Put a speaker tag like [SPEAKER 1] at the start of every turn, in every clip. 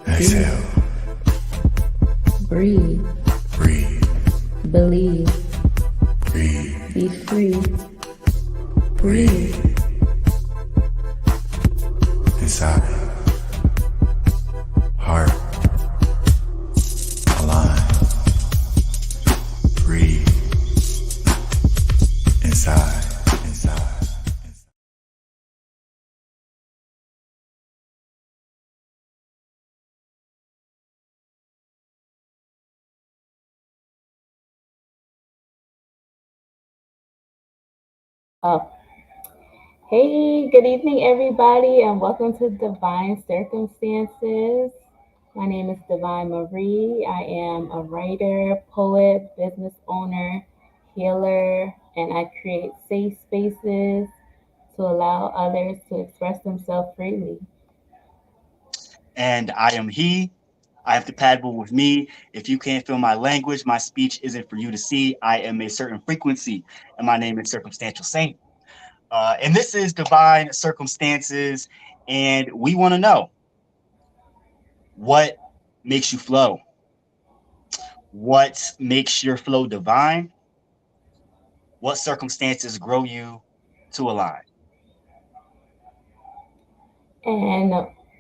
[SPEAKER 1] Exhale.
[SPEAKER 2] Breathe.
[SPEAKER 1] Breathe.
[SPEAKER 2] Believe.
[SPEAKER 1] Breathe.
[SPEAKER 2] Be free.
[SPEAKER 1] Breathe. Inside. Heart. Align. Breathe. Inside. Inside.
[SPEAKER 2] Oh. Hey, good evening, everybody, and welcome to Divine Circumstances. My name is Divine Marie. I am a writer, poet, business owner, healer, and I create safe spaces to allow others to express themselves freely.
[SPEAKER 3] And I am he. I have the compatible with me. If you can't feel my language, my speech isn't for you to see. I am a certain frequency, and my name is Circumstantial Saint. And this is Divine Circumstances, and we want to know what makes you flow, what makes your flow divine, what circumstances grow you to align.
[SPEAKER 2] And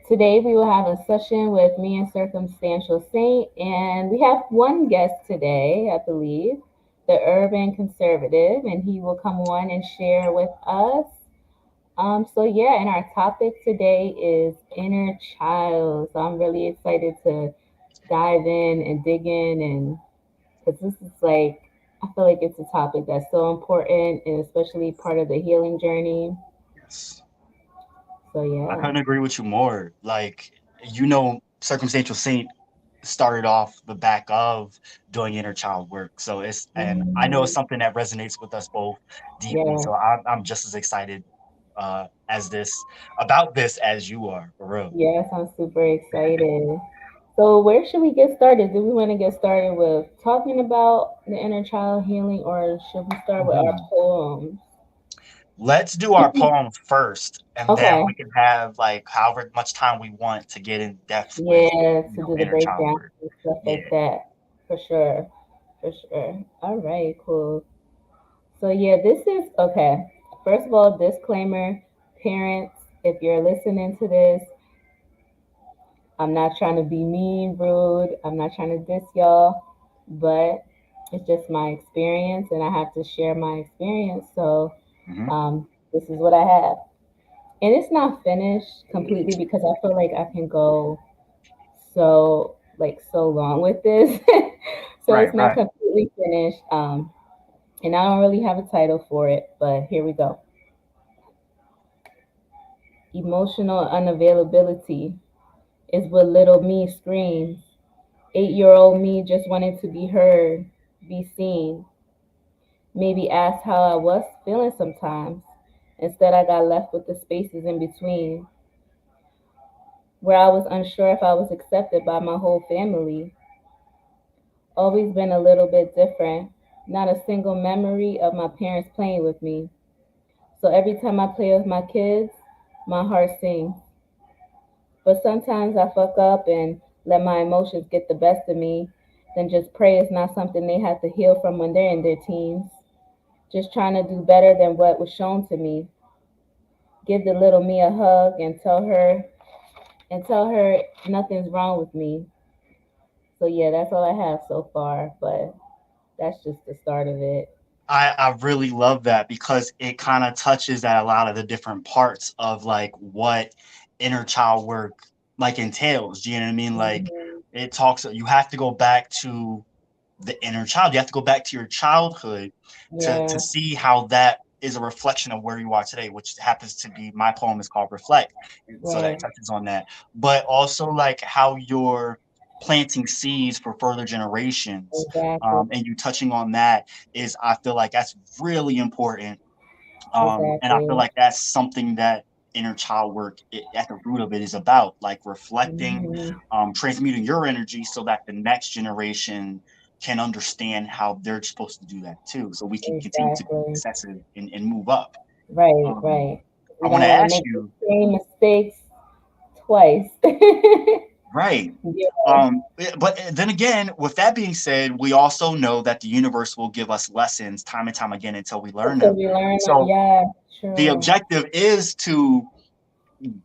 [SPEAKER 2] today we will have a session with me and Circumstantial Saint. And we have one guest today, I believe, the Urban Conservative, and he will come on and share with us. And our topic today is inner child. So I'm really excited to dive in and dig in, and because this is like, I feel like it's a topic that's so important and especially part of the healing journey.
[SPEAKER 3] Yes.
[SPEAKER 2] So,
[SPEAKER 3] I
[SPEAKER 2] yeah.
[SPEAKER 3] couldn't agree with you more. Like, Circumstantial Saint started off the back of doing inner child work. And I know it's
[SPEAKER 2] Mhm.
[SPEAKER 3] something that resonates with us both deeply.
[SPEAKER 2] Yeah.
[SPEAKER 3] So I'm just as excited about this as you are, for real.
[SPEAKER 2] Yes, I'm super excited. So, where should we get started? Do we want to get started with talking about the inner child healing, or should we start with our
[SPEAKER 3] Mhm.
[SPEAKER 2] poems?
[SPEAKER 3] Let's do our poems first, and then
[SPEAKER 2] Okay.
[SPEAKER 3] we can have like however much time we want to get in depth with,
[SPEAKER 2] Yeah, to do the
[SPEAKER 3] inner child
[SPEAKER 2] breakdown
[SPEAKER 3] work.
[SPEAKER 2] and stuff
[SPEAKER 3] Yeah.
[SPEAKER 2] like that. For sure. For sure. All right, cool. So, yeah, this is okay. First of all, disclaimer, parents, if you're listening to this, I'm not trying to be mean, rude. I'm not trying to diss y'all, but it's just my experience, and I have to share my experience. So
[SPEAKER 3] Hmm.
[SPEAKER 2] this is what I have, and it's not finished completely because I feel like I can go so long with this. So
[SPEAKER 3] Right,
[SPEAKER 2] it's not
[SPEAKER 3] right.
[SPEAKER 2] completely finished, and I don't really have a title for it. But here we go. Emotional unavailability is what little me screams. 8-year-old me just wanted to be heard, be seen, maybe ask how I was feeling sometimes. Instead, I got left with the spaces in between, where I was unsure if I was accepted by my whole family. Always been a little bit different. Not a single memory of my parents playing with me. So every time I play with my kids, my heart sings. But sometimes I fuck up and let my emotions get the best of me, then just pray it's not something they have to heal from when they're in their teens. Just trying to do better than what was shown to me. Give the little me a hug and tell her nothing's wrong with me. So yeah, that's all I have so far, but that's just the start of it.
[SPEAKER 3] I really love that because it kind of touches at a lot of the different parts of like what inner child work like entails. Do you know what I mean? Like
[SPEAKER 2] Hmm.
[SPEAKER 3] it talks, you have to go back to the inner child. You have to go back to your childhood to
[SPEAKER 2] Yeah,
[SPEAKER 3] see how that is a reflection of where you are today, which happens to be my poem is called Reflect. And so that
[SPEAKER 2] right,
[SPEAKER 3] touches on that. But also like how you're planting seeds for further generations.
[SPEAKER 2] exactly,
[SPEAKER 3] And you touching on that is I feel like that's really important. And I feel
[SPEAKER 2] exactly.
[SPEAKER 3] like that's something that inner child work at the root of it is about, like reflecting,
[SPEAKER 2] Hmm.
[SPEAKER 3] transmuting your energy so that the next generation can understand how they're supposed to do that too, so we can continue to be
[SPEAKER 2] Exactly.
[SPEAKER 3] successive and move up.
[SPEAKER 2] Right,
[SPEAKER 3] Um,
[SPEAKER 2] right.
[SPEAKER 3] I
[SPEAKER 2] We
[SPEAKER 3] want
[SPEAKER 2] don't
[SPEAKER 3] to
[SPEAKER 2] want to
[SPEAKER 3] ask
[SPEAKER 2] make the
[SPEAKER 3] you,
[SPEAKER 2] same mistakes twice.
[SPEAKER 3] Right.
[SPEAKER 2] Yeah.
[SPEAKER 3] But then again, with that being said, we also know that the universe will give us lessons time and time again until we learn
[SPEAKER 2] Until
[SPEAKER 3] them.
[SPEAKER 2] we learn them.
[SPEAKER 3] So
[SPEAKER 2] Yeah,
[SPEAKER 3] the
[SPEAKER 2] true.
[SPEAKER 3] objective is to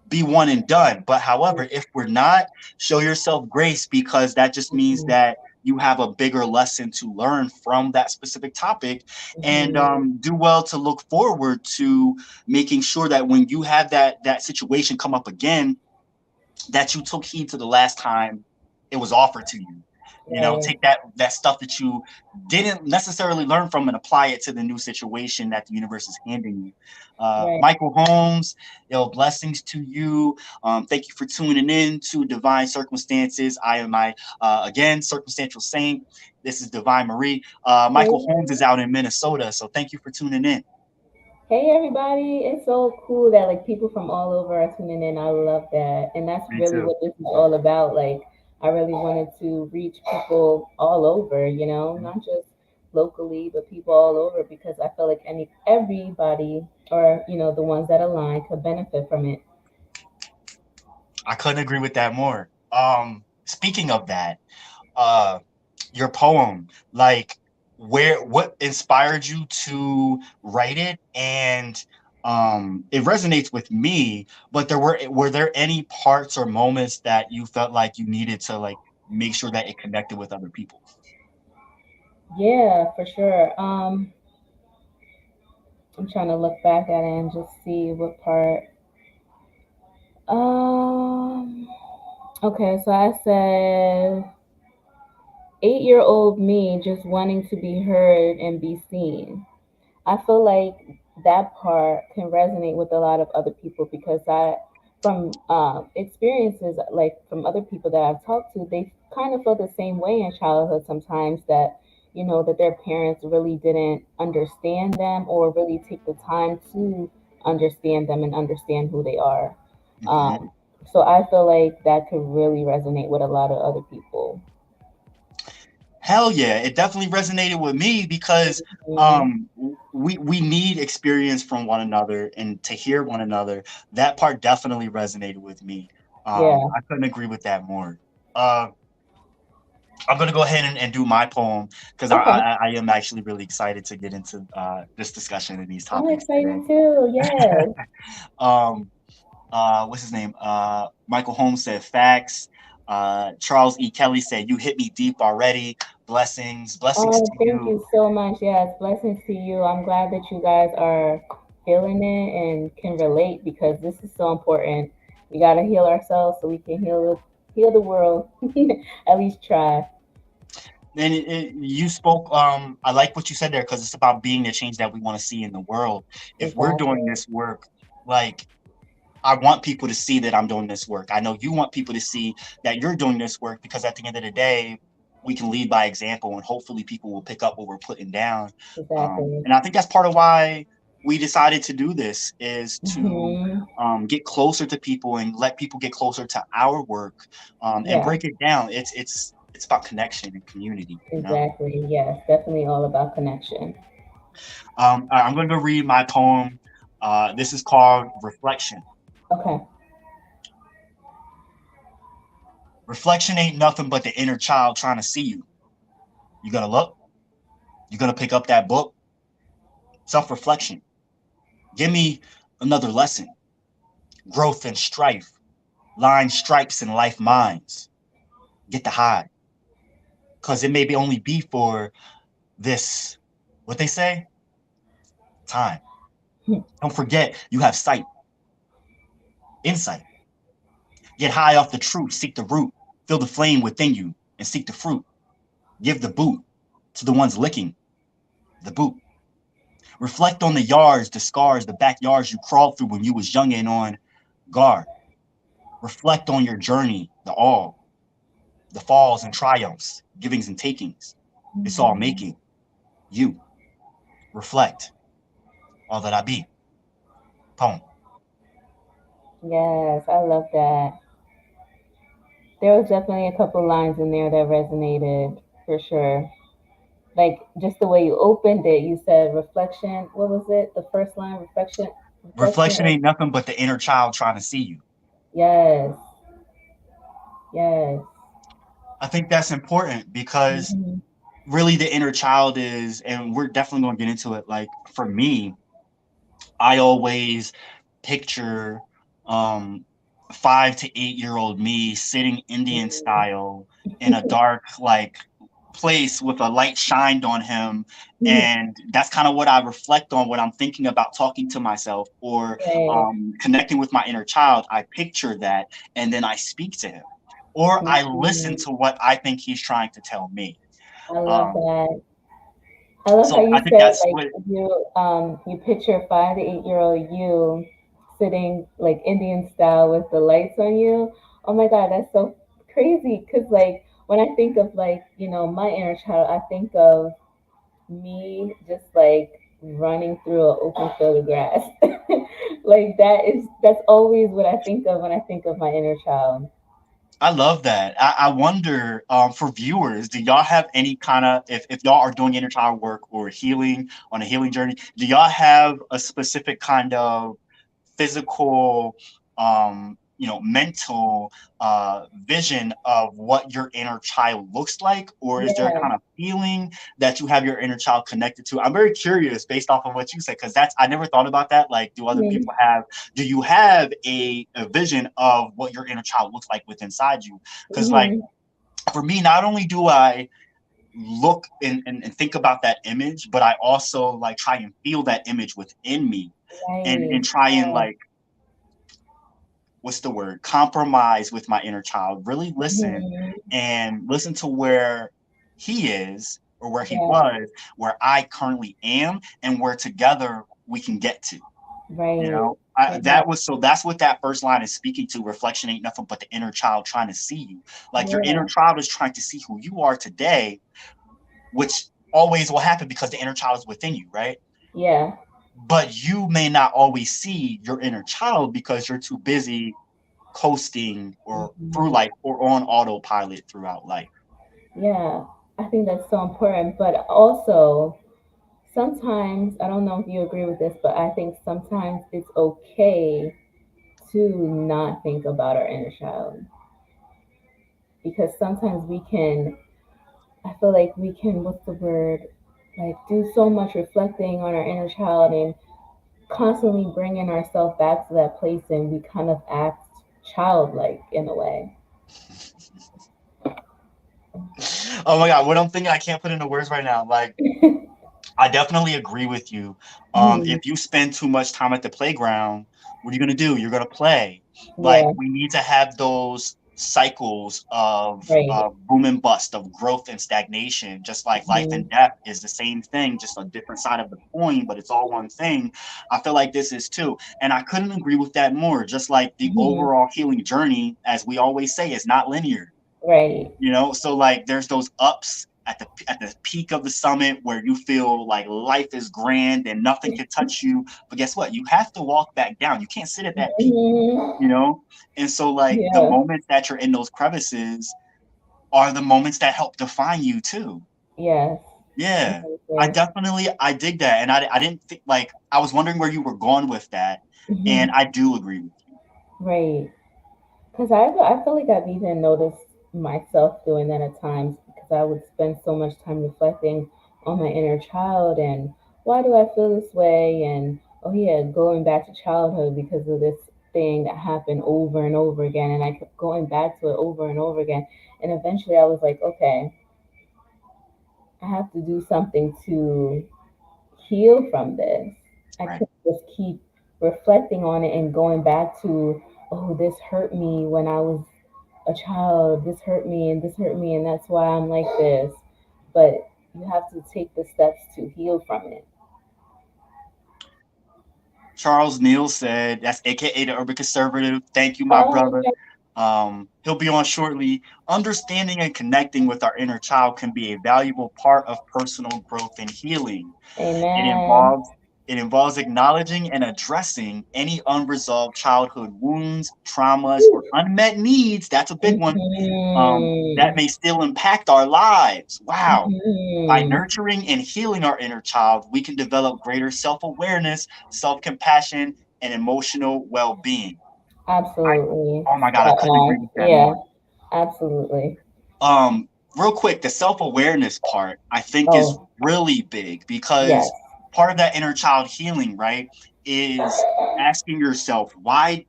[SPEAKER 3] be one and done. But however, if we're not, show yourself grace, because that just means
[SPEAKER 2] Mhm,
[SPEAKER 3] that you have a bigger lesson to learn from that specific topic, and
[SPEAKER 2] mhm.
[SPEAKER 3] do well to look forward to making sure that when you have that situation come up again, that you took heed to the last time it was offered to you.
[SPEAKER 2] Right,
[SPEAKER 3] Take that stuff that you didn't necessarily learn from and apply it to the new situation that the universe is handing you.
[SPEAKER 2] right.
[SPEAKER 3] Michael Holmes, blessings to you. Thank you for tuning in to Divine Circumstances. I am my again circumstantial saint. This is Divine Marie.
[SPEAKER 2] Hey,
[SPEAKER 3] Michael Holmes is out in Minnesota, so thank you for tuning in.
[SPEAKER 2] hey, everybody! It's so cool that like people from all over are tuning in. I love that, and that's
[SPEAKER 3] Me
[SPEAKER 2] really
[SPEAKER 3] too.
[SPEAKER 2] what this is all about. Like, I really wanted to reach people all over, not just locally, but people all over because I feel like everybody, or the ones that align, could benefit from it.
[SPEAKER 3] I couldn't agree with that more. Speaking of that, uh your poem, like, what inspired you to write it? And it resonates with me, but were there any parts or moments that you felt like you needed to, like, make sure that it connected with other people?
[SPEAKER 2] Yeah, for sure. I'm trying to look back at it and just see what part. Um. Okay, so I said 8-year-old me just wanting to be heard and be seen. I feel like that part can resonate with a lot of other people because from experiences like from other people that I've talked to, they kind of felt the same way in childhood sometimes that, that their parents really didn't understand them or really take the time to understand them and understand who they are.
[SPEAKER 3] Mhm.
[SPEAKER 2] Um, so I feel like that could really resonate with a lot of other people.
[SPEAKER 3] Hell yeah, it definitely resonated with me because
[SPEAKER 2] Mhm.
[SPEAKER 3] we need experience from one another and to hear one another. That part definitely resonated with me.
[SPEAKER 2] Yeah.
[SPEAKER 3] I couldn't agree with that more. Uh, I'm gonna go ahead and do my poem because
[SPEAKER 2] Okay.
[SPEAKER 3] I am actually really excited to get into this discussion and these
[SPEAKER 2] I'm
[SPEAKER 3] topics today.
[SPEAKER 2] excited too. Yes.
[SPEAKER 3] um, what's his name? Michael Holmes said facts. Charles E. Kelly said, "You hit me deep already. Blessings
[SPEAKER 2] Oh,
[SPEAKER 3] to
[SPEAKER 2] thank
[SPEAKER 3] you."
[SPEAKER 2] you so much. Yes, blessings to you. I'm glad that you guys are feeling it and can relate because this is so important. We gotta heal ourselves so we can heal the world. At least try.
[SPEAKER 3] And you spoke. I like what you said there because it's about being the change that we want to see in the world. If we're doing
[SPEAKER 2] Exactly.
[SPEAKER 3] this work, like, I want people to see that I'm doing this work. I know you want people to see that you're doing this work, because at the end of the day, we can lead by example, and hopefully people will pick up what we're putting down.
[SPEAKER 2] Exactly.
[SPEAKER 3] And I think that's part of why we decided to do this, is to
[SPEAKER 2] Hmm.
[SPEAKER 3] get closer to people and let people get closer to our work, and
[SPEAKER 2] Yeah.
[SPEAKER 3] break it down. It's about connection and community.
[SPEAKER 2] Exactly. Yes. Definitely all about connection.
[SPEAKER 3] I'm going to go read my poem. This is called Reflection.
[SPEAKER 2] Okay.
[SPEAKER 3] Reflection ain't nothing but the inner child trying to see you. You're going to look, you're going to pick up that book. Self reflection. Give me another lesson. Growth and strife, line stripes and life minds. Get the high, because it may be only be for this, what they say, time. Don't forget, you have sight, insight. Get high off the truth, seek the root, feel the flame within you, and seek the fruit. Give the boot to the ones licking the boot. Reflect on the yards, the scars, the backyards you crawled through when you was young and on guard. Reflect on your journey, the falls and triumphs, givings and takings. It's all
[SPEAKER 2] Mhm.
[SPEAKER 3] making you reflect all that I be. Poem.
[SPEAKER 2] Yes, I love that. There was definitely a couple lines in there that resonated for sure. Like just the way you opened it, you said reflection. What was it? The first line, reflection
[SPEAKER 3] Reflection
[SPEAKER 2] is
[SPEAKER 3] ain't nothing but the inner child trying to see you.
[SPEAKER 2] yes. Yes.
[SPEAKER 3] I think that's important because
[SPEAKER 2] Hmm.
[SPEAKER 3] really the inner child is, and we're definitely going to get into it. Like for me, I always picture um 5 to 8 year old me sitting Indian style in a dark like place with a light shined on him. And that's kind of what I reflect on when I'm thinking about talking to myself or
[SPEAKER 2] Right.
[SPEAKER 3] connecting with my inner child. I picture that and then I speak to him or I listen
[SPEAKER 2] Mhm.
[SPEAKER 3] to what I think he's trying to tell me.
[SPEAKER 2] I love
[SPEAKER 3] Um,
[SPEAKER 2] that. I love how
[SPEAKER 3] so I
[SPEAKER 2] you
[SPEAKER 3] think
[SPEAKER 2] said
[SPEAKER 3] that's
[SPEAKER 2] like
[SPEAKER 3] what
[SPEAKER 2] you picture 5 to 8 year old you sitting like Indian style with the lights on you. Oh my God, that's so crazy. Cause like when I think of like, my inner child, I think of me just like running through an open field of grass. Like that's always what I think of when I think of my inner child.
[SPEAKER 3] I love that. I wonder for viewers, do y'all have any kind of if y'all are doing inner child work or healing on a healing journey, do y'all have a specific kind of physical mental vision of what your inner child looks like, or is there a
[SPEAKER 2] Yeah.
[SPEAKER 3] kind of feeling that you have your inner child connected to? I'm very curious based off of what you said, because that's I never thought about that. Like, do other
[SPEAKER 2] Mhm.
[SPEAKER 3] people have, do you have a vision of what your inner child looks like within inside you? Because like
[SPEAKER 2] Mhm.
[SPEAKER 3] for me, not only do I look and think about that image, but I also like try and feel that image within me and
[SPEAKER 2] Right.
[SPEAKER 3] try and
[SPEAKER 2] Yeah.
[SPEAKER 3] like what's the word, compromise with my inner child, really
[SPEAKER 2] Mhm.
[SPEAKER 3] and listen to where he is or where he
[SPEAKER 2] Yeah.
[SPEAKER 3] was, where I currently am, and where together we can get to. You
[SPEAKER 2] Right.
[SPEAKER 3] know,
[SPEAKER 2] Yeah.
[SPEAKER 3] that was so that's what that first line is speaking to. Reflection ain't nothing but the inner child trying to see you. Like your inner
[SPEAKER 2] Yeah.
[SPEAKER 3] child is trying to see who you are today, which always will happen because the inner child is within you, right?
[SPEAKER 2] Yeah.
[SPEAKER 3] But you may not always see your inner child because you're too busy coasting or through
[SPEAKER 2] Mhm.
[SPEAKER 3] life or on autopilot throughout life.
[SPEAKER 2] Yeah. I think that's so important. But also, sometimes, I don't know if you agree with this, but I think sometimes it's okay to not think about our inner child because sometimes I feel like we can, what's the word? Like, do so much reflecting on our inner child and constantly bringing ourselves back to that place, and we kind of act childlike in a way.
[SPEAKER 3] Oh my God, what I'm thinking, I can't put into words right now. Like, I definitely agree with you.
[SPEAKER 2] Mhm.
[SPEAKER 3] If you spend too much time at the playground, what are you going to do? You're going to play. Like,
[SPEAKER 2] Yeah.
[SPEAKER 3] we need to have those cycles of
[SPEAKER 2] Right.
[SPEAKER 3] boom and bust, of growth and stagnation. Just like life and
[SPEAKER 2] Mhm.
[SPEAKER 3] death is the same thing, just a different side of the coin, but it's all one thing. I feel like this is too. And I couldn't agree with that more. Just like the
[SPEAKER 2] Mhm.
[SPEAKER 3] overall healing journey, as we always say, is not linear.
[SPEAKER 2] Right.
[SPEAKER 3] So like there's those ups at the peak of the summit where you feel like life is grand and nothing can touch you, but guess what, you have to walk back down, you can't sit at that peak.
[SPEAKER 2] Mhm.
[SPEAKER 3] you know and so like the
[SPEAKER 2] Yeah.
[SPEAKER 3] moments that you're in those crevices are the moments that help define you too.
[SPEAKER 2] Yes.
[SPEAKER 3] Yeah,
[SPEAKER 2] Exactly.
[SPEAKER 3] I dig that, and I didn't think, like, I was wondering where you were going with that, and
[SPEAKER 2] Mhm.
[SPEAKER 3] I do agree with you.
[SPEAKER 2] Right. Because I feel like I've even noticed myself doing that at times because I would spend so much time reflecting on my inner child and why do I feel this way, and oh yeah, going back to childhood because of this thing that happened over and over again, and I kept going back to it over and over again, and eventually I was like, okay, I have to do something to heal from this. I
[SPEAKER 3] Right.
[SPEAKER 2] couldn't just keep reflecting on it and going back to, oh, this hurt me when I was a child, this hurt me and this hurt me, and that's why I'm like this. But you have to take the steps to heal from it.
[SPEAKER 3] Charles Neal said, that's AKA the Urban Conservative. Thank you, my
[SPEAKER 2] Oh,
[SPEAKER 3] brother. He'll be on shortly. Understanding and connecting with our inner child can be a valuable part of personal growth and healing. It
[SPEAKER 2] amen.
[SPEAKER 3] involves it involves acknowledging and addressing any unresolved childhood wounds, traumas, or unmet needs. That's a big one. That
[SPEAKER 2] Hmm.
[SPEAKER 3] may still impact our lives. Wow. By
[SPEAKER 2] Hmm.
[SPEAKER 3] nurturing and healing our inner child, we can develop greater self awareness, self compassion, and emotional well being. I,
[SPEAKER 2] Absolutely.
[SPEAKER 3] oh my God, I
[SPEAKER 2] Spot
[SPEAKER 3] couldn't agree
[SPEAKER 2] on.
[SPEAKER 3] with that
[SPEAKER 2] Yeah.
[SPEAKER 3] more.
[SPEAKER 2] Absolutely.
[SPEAKER 3] Um, Real quick, the self-awareness part I think is
[SPEAKER 2] Oh,
[SPEAKER 3] really big
[SPEAKER 2] yes.
[SPEAKER 3] because part of that inner child healing, right, is asking yourself, why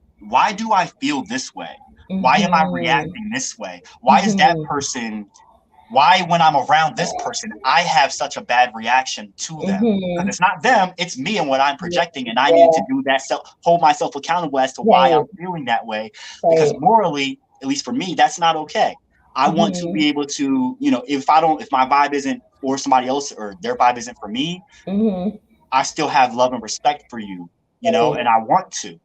[SPEAKER 3] do I feel this way? Why am I
[SPEAKER 2] Mhm.
[SPEAKER 3] reacting this way? Why is that
[SPEAKER 2] Mhm.
[SPEAKER 3] person, why when I'm around this person, I have such a bad reaction to them? Because
[SPEAKER 2] Mhm.
[SPEAKER 3] it's not them, it's me and what I'm projecting, and I need to
[SPEAKER 2] Yeah.
[SPEAKER 3] do that self, hold myself accountable as to why I'm
[SPEAKER 2] Right.
[SPEAKER 3] feeling that way. Because
[SPEAKER 2] Right.
[SPEAKER 3] morally, at least for me, that's not okay. I want to
[SPEAKER 2] Mhm.
[SPEAKER 3] be able to, if my vibe isn't for somebody else or their vibe isn't for me,
[SPEAKER 2] Mhm.
[SPEAKER 3] I still have love and respect for you,
[SPEAKER 2] Right.
[SPEAKER 3] and I want to.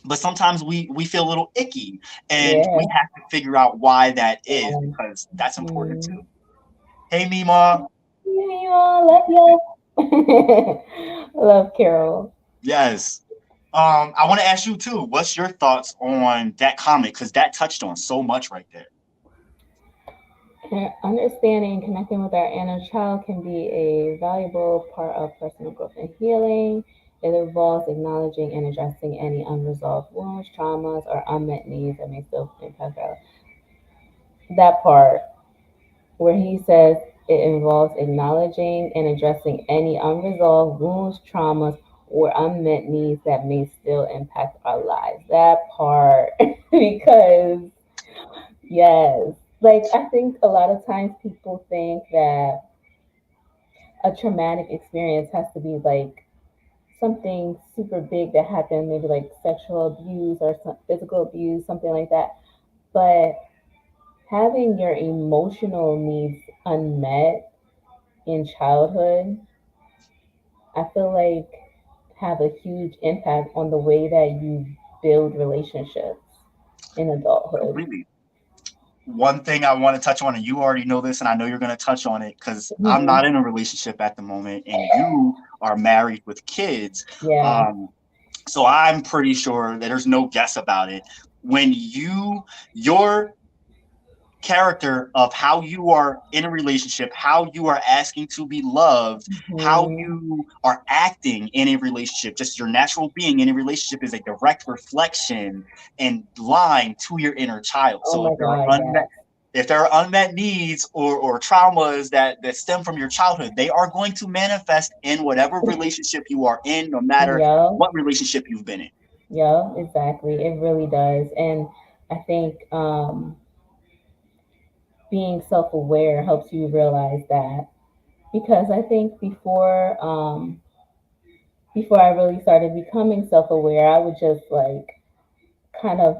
[SPEAKER 3] But sometimes we feel a little icky, and we
[SPEAKER 2] Yeah.
[SPEAKER 3] have to figure out why that is
[SPEAKER 2] Yeah.
[SPEAKER 3] because that's important
[SPEAKER 2] Mhm.
[SPEAKER 3] too. Hey, Mima.
[SPEAKER 2] Yeah, you all love y'all. Love Carol.
[SPEAKER 3] Yes. I want to ask you too. What's your thoughts on that comment? Because that touched on so much right there.
[SPEAKER 2] And understanding and connecting with our inner child can be a valuable part of personal growth and healing. It involves acknowledging and addressing any unresolved wounds, traumas, or unmet needs that may still impact our. That part where he says it involves acknowledging and addressing any unresolved wounds, traumas, or unmet needs that may still impact our lives. That part, because yes, like I think a lot of times people think that a traumatic experience has to be like something super big that happened, maybe like sexual abuse or some physical abuse, something like that. But having your emotional needs unmet in childhood, I feel like have a huge impact on the way that you build relationships in adulthood.
[SPEAKER 3] Completely. One thing I want to touch on, and you already know this, and I know you're going to touch on it because I'm
[SPEAKER 2] Mhm.
[SPEAKER 3] not in a relationship at the moment, and you are married with kids.
[SPEAKER 2] Yeah.
[SPEAKER 3] Um, so I'm pretty sure that there's no guess about it. When your character of how you are in a relationship, how you are asking to be loved, how
[SPEAKER 2] Mhm.
[SPEAKER 3] you are acting in a relationship, just your natural being in a relationship is a direct reflection and line to your inner child.
[SPEAKER 2] Oh
[SPEAKER 3] So
[SPEAKER 2] my God, yes.
[SPEAKER 3] if there are unmet needs or traumas that stem from your childhood, they are going to manifest in whatever relationship you are in, no matter
[SPEAKER 2] Yeah.
[SPEAKER 3] what relationship you've been in.
[SPEAKER 2] Yeah, exactly. It really does. And I think being self aware helps you realize that. Because I think before I really started becoming self aware, I would just like kind of,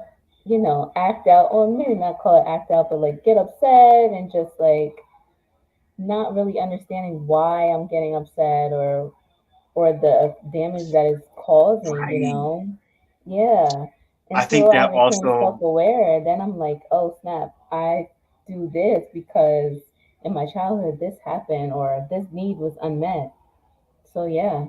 [SPEAKER 2] act out, or maybe not call it act out, but like get upset and just like not really understanding why I'm getting upset or the damage that it's causing,
[SPEAKER 3] Right.
[SPEAKER 2] Yeah.
[SPEAKER 3] I think
[SPEAKER 2] Until I
[SPEAKER 3] that
[SPEAKER 2] became
[SPEAKER 3] also,
[SPEAKER 2] self-aware, then I'm like, oh snap, I do this because in my childhood this happened or this need was unmet. So yeah.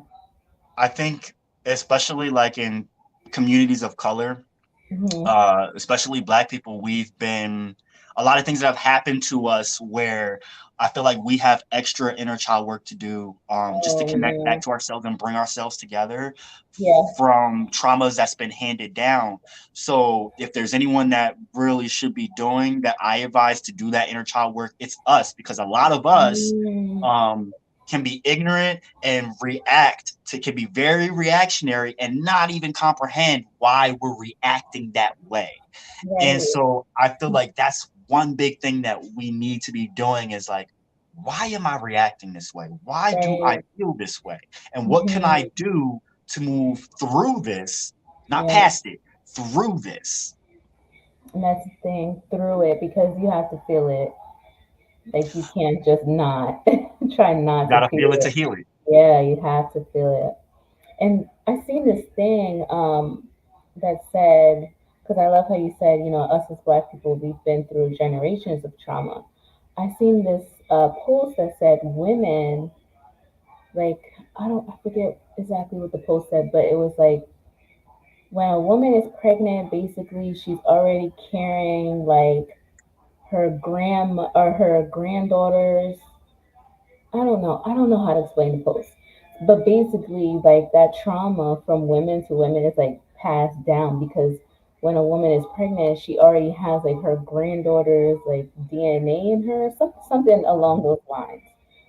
[SPEAKER 3] I think, especially like in communities of color,
[SPEAKER 2] Hmm.
[SPEAKER 3] especially Black people, we've been a lot of things that have happened to us where I feel like we have extra inner child work to do, just to
[SPEAKER 2] Oh
[SPEAKER 3] connect back
[SPEAKER 2] man.
[SPEAKER 3] to ourselves and bring ourselves together
[SPEAKER 2] Yeah.
[SPEAKER 3] from traumas that's been handed down. So if there's anyone that really should be doing that, I advise to do that inner child work, it's us because a lot of us
[SPEAKER 2] Mm,
[SPEAKER 3] um, can be ignorant and can be very reactionary and not even comprehend why we're reacting that way. And
[SPEAKER 2] right.
[SPEAKER 3] so I feel like that's one big thing that we need to be doing is like, why am I reacting this way? Why do I
[SPEAKER 2] Right.
[SPEAKER 3] feel this way? And what can I
[SPEAKER 2] Hmm.
[SPEAKER 3] do to move through this, not
[SPEAKER 2] Yeah.
[SPEAKER 3] past it, through this?
[SPEAKER 2] And that's the thing, through it, because you have to feel it. Like you can't just not try not to
[SPEAKER 3] Gotta
[SPEAKER 2] feel
[SPEAKER 3] feel it to
[SPEAKER 2] it.
[SPEAKER 3] heal it.
[SPEAKER 2] Yeah, you have to feel it. And I seen this thing that said, because I love how you said, us as Black people, we've been through generations of trauma. I seen this post that said women, like, I forget exactly what the post said, but it was like when a woman is pregnant, basically she's already carrying like her grandma or her granddaughters. I don't know how to explain the post. But basically like that trauma from women to women is like passed down because when a woman is pregnant, she already has like her granddaughter's like DNA in her, something along those lines.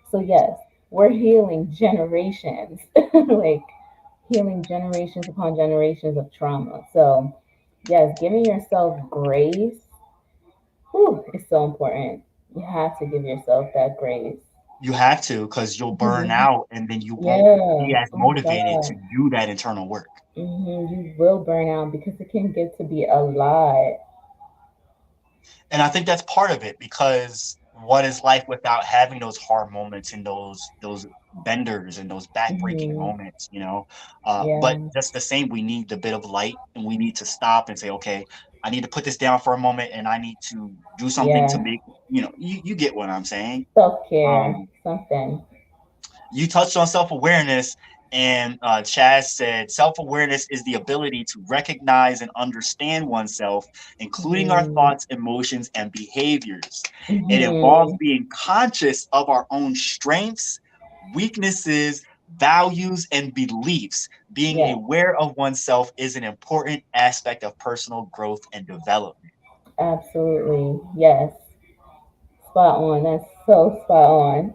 [SPEAKER 2] So yes, we're healing generations, like healing generations upon generations of trauma. So yes, giving yourself grace, whew, is so important. You have to give yourself that grace.
[SPEAKER 3] You have to, because you'll burn
[SPEAKER 2] Mhm.
[SPEAKER 3] out and then you won't
[SPEAKER 2] Yeah.
[SPEAKER 3] be as
[SPEAKER 2] Oh my
[SPEAKER 3] motivated to
[SPEAKER 2] God.
[SPEAKER 3] do that internal work.
[SPEAKER 2] You will burn out because it can get to be a lot.
[SPEAKER 3] And I think that's part of it, because what is life without having those hard moments and those benders and those backbreaking
[SPEAKER 2] Hmm.
[SPEAKER 3] moments, you know? But
[SPEAKER 2] Yeah.
[SPEAKER 3] just the same, we need the bit of light, and we need to stop and say, okay, I need to put this down for a moment, and I need to do something to
[SPEAKER 2] Yeah.
[SPEAKER 3] make, you get what I'm saying.
[SPEAKER 2] Self care,
[SPEAKER 3] Um,
[SPEAKER 2] something.
[SPEAKER 3] you touched on self-awareness, and Chaz said self-awareness is the ability to recognize and understand oneself, including our
[SPEAKER 2] Hmm.
[SPEAKER 3] thoughts, emotions, and behaviors. It involves
[SPEAKER 2] Hmm.
[SPEAKER 3] being conscious of our own strengths, weaknesses, values, and beliefs. Being
[SPEAKER 2] Yeah,
[SPEAKER 3] aware of oneself is an important aspect of personal growth and development.
[SPEAKER 2] absolutely. Yes. Spot on. That's so spot on.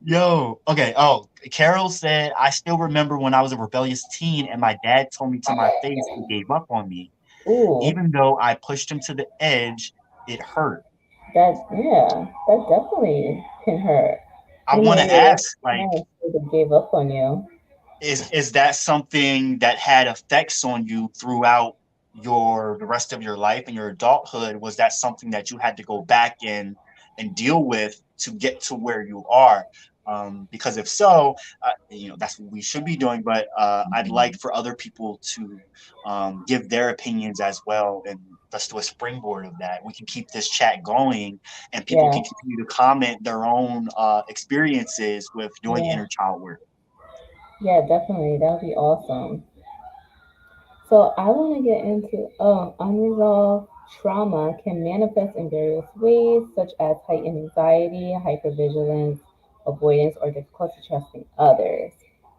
[SPEAKER 3] Yo, okay. Oh, Carol said, I still remember when I was a rebellious teen and my dad told me to my face he gave up on me.
[SPEAKER 2] Ooh,
[SPEAKER 3] Even though I pushed him to the edge, it hurt.
[SPEAKER 2] yeah, that definitely can hurt.
[SPEAKER 3] I
[SPEAKER 2] You know,
[SPEAKER 3] want to
[SPEAKER 2] your
[SPEAKER 3] ask, like,
[SPEAKER 2] parents should have gave up on you.
[SPEAKER 3] is that something that had effects on you throughout the rest of your life and your adulthood? Was that something that you had to go back and deal with to get to where you are? Because if so, that's what we should be doing. But I'd like
[SPEAKER 2] Mhm.
[SPEAKER 3] for other people to give their opinions as well, and let's do a springboard of that. We can keep this chat going, and people
[SPEAKER 2] Yeah,
[SPEAKER 3] can continue to comment their own experiences with doing
[SPEAKER 2] yeah,
[SPEAKER 3] inner child work.
[SPEAKER 2] yeah, definitely. That would be awesome. So I want to get into unresolved trauma can manifest in various ways, such as heightened anxiety, hypervigilance, avoidance, or difficulty trusting others.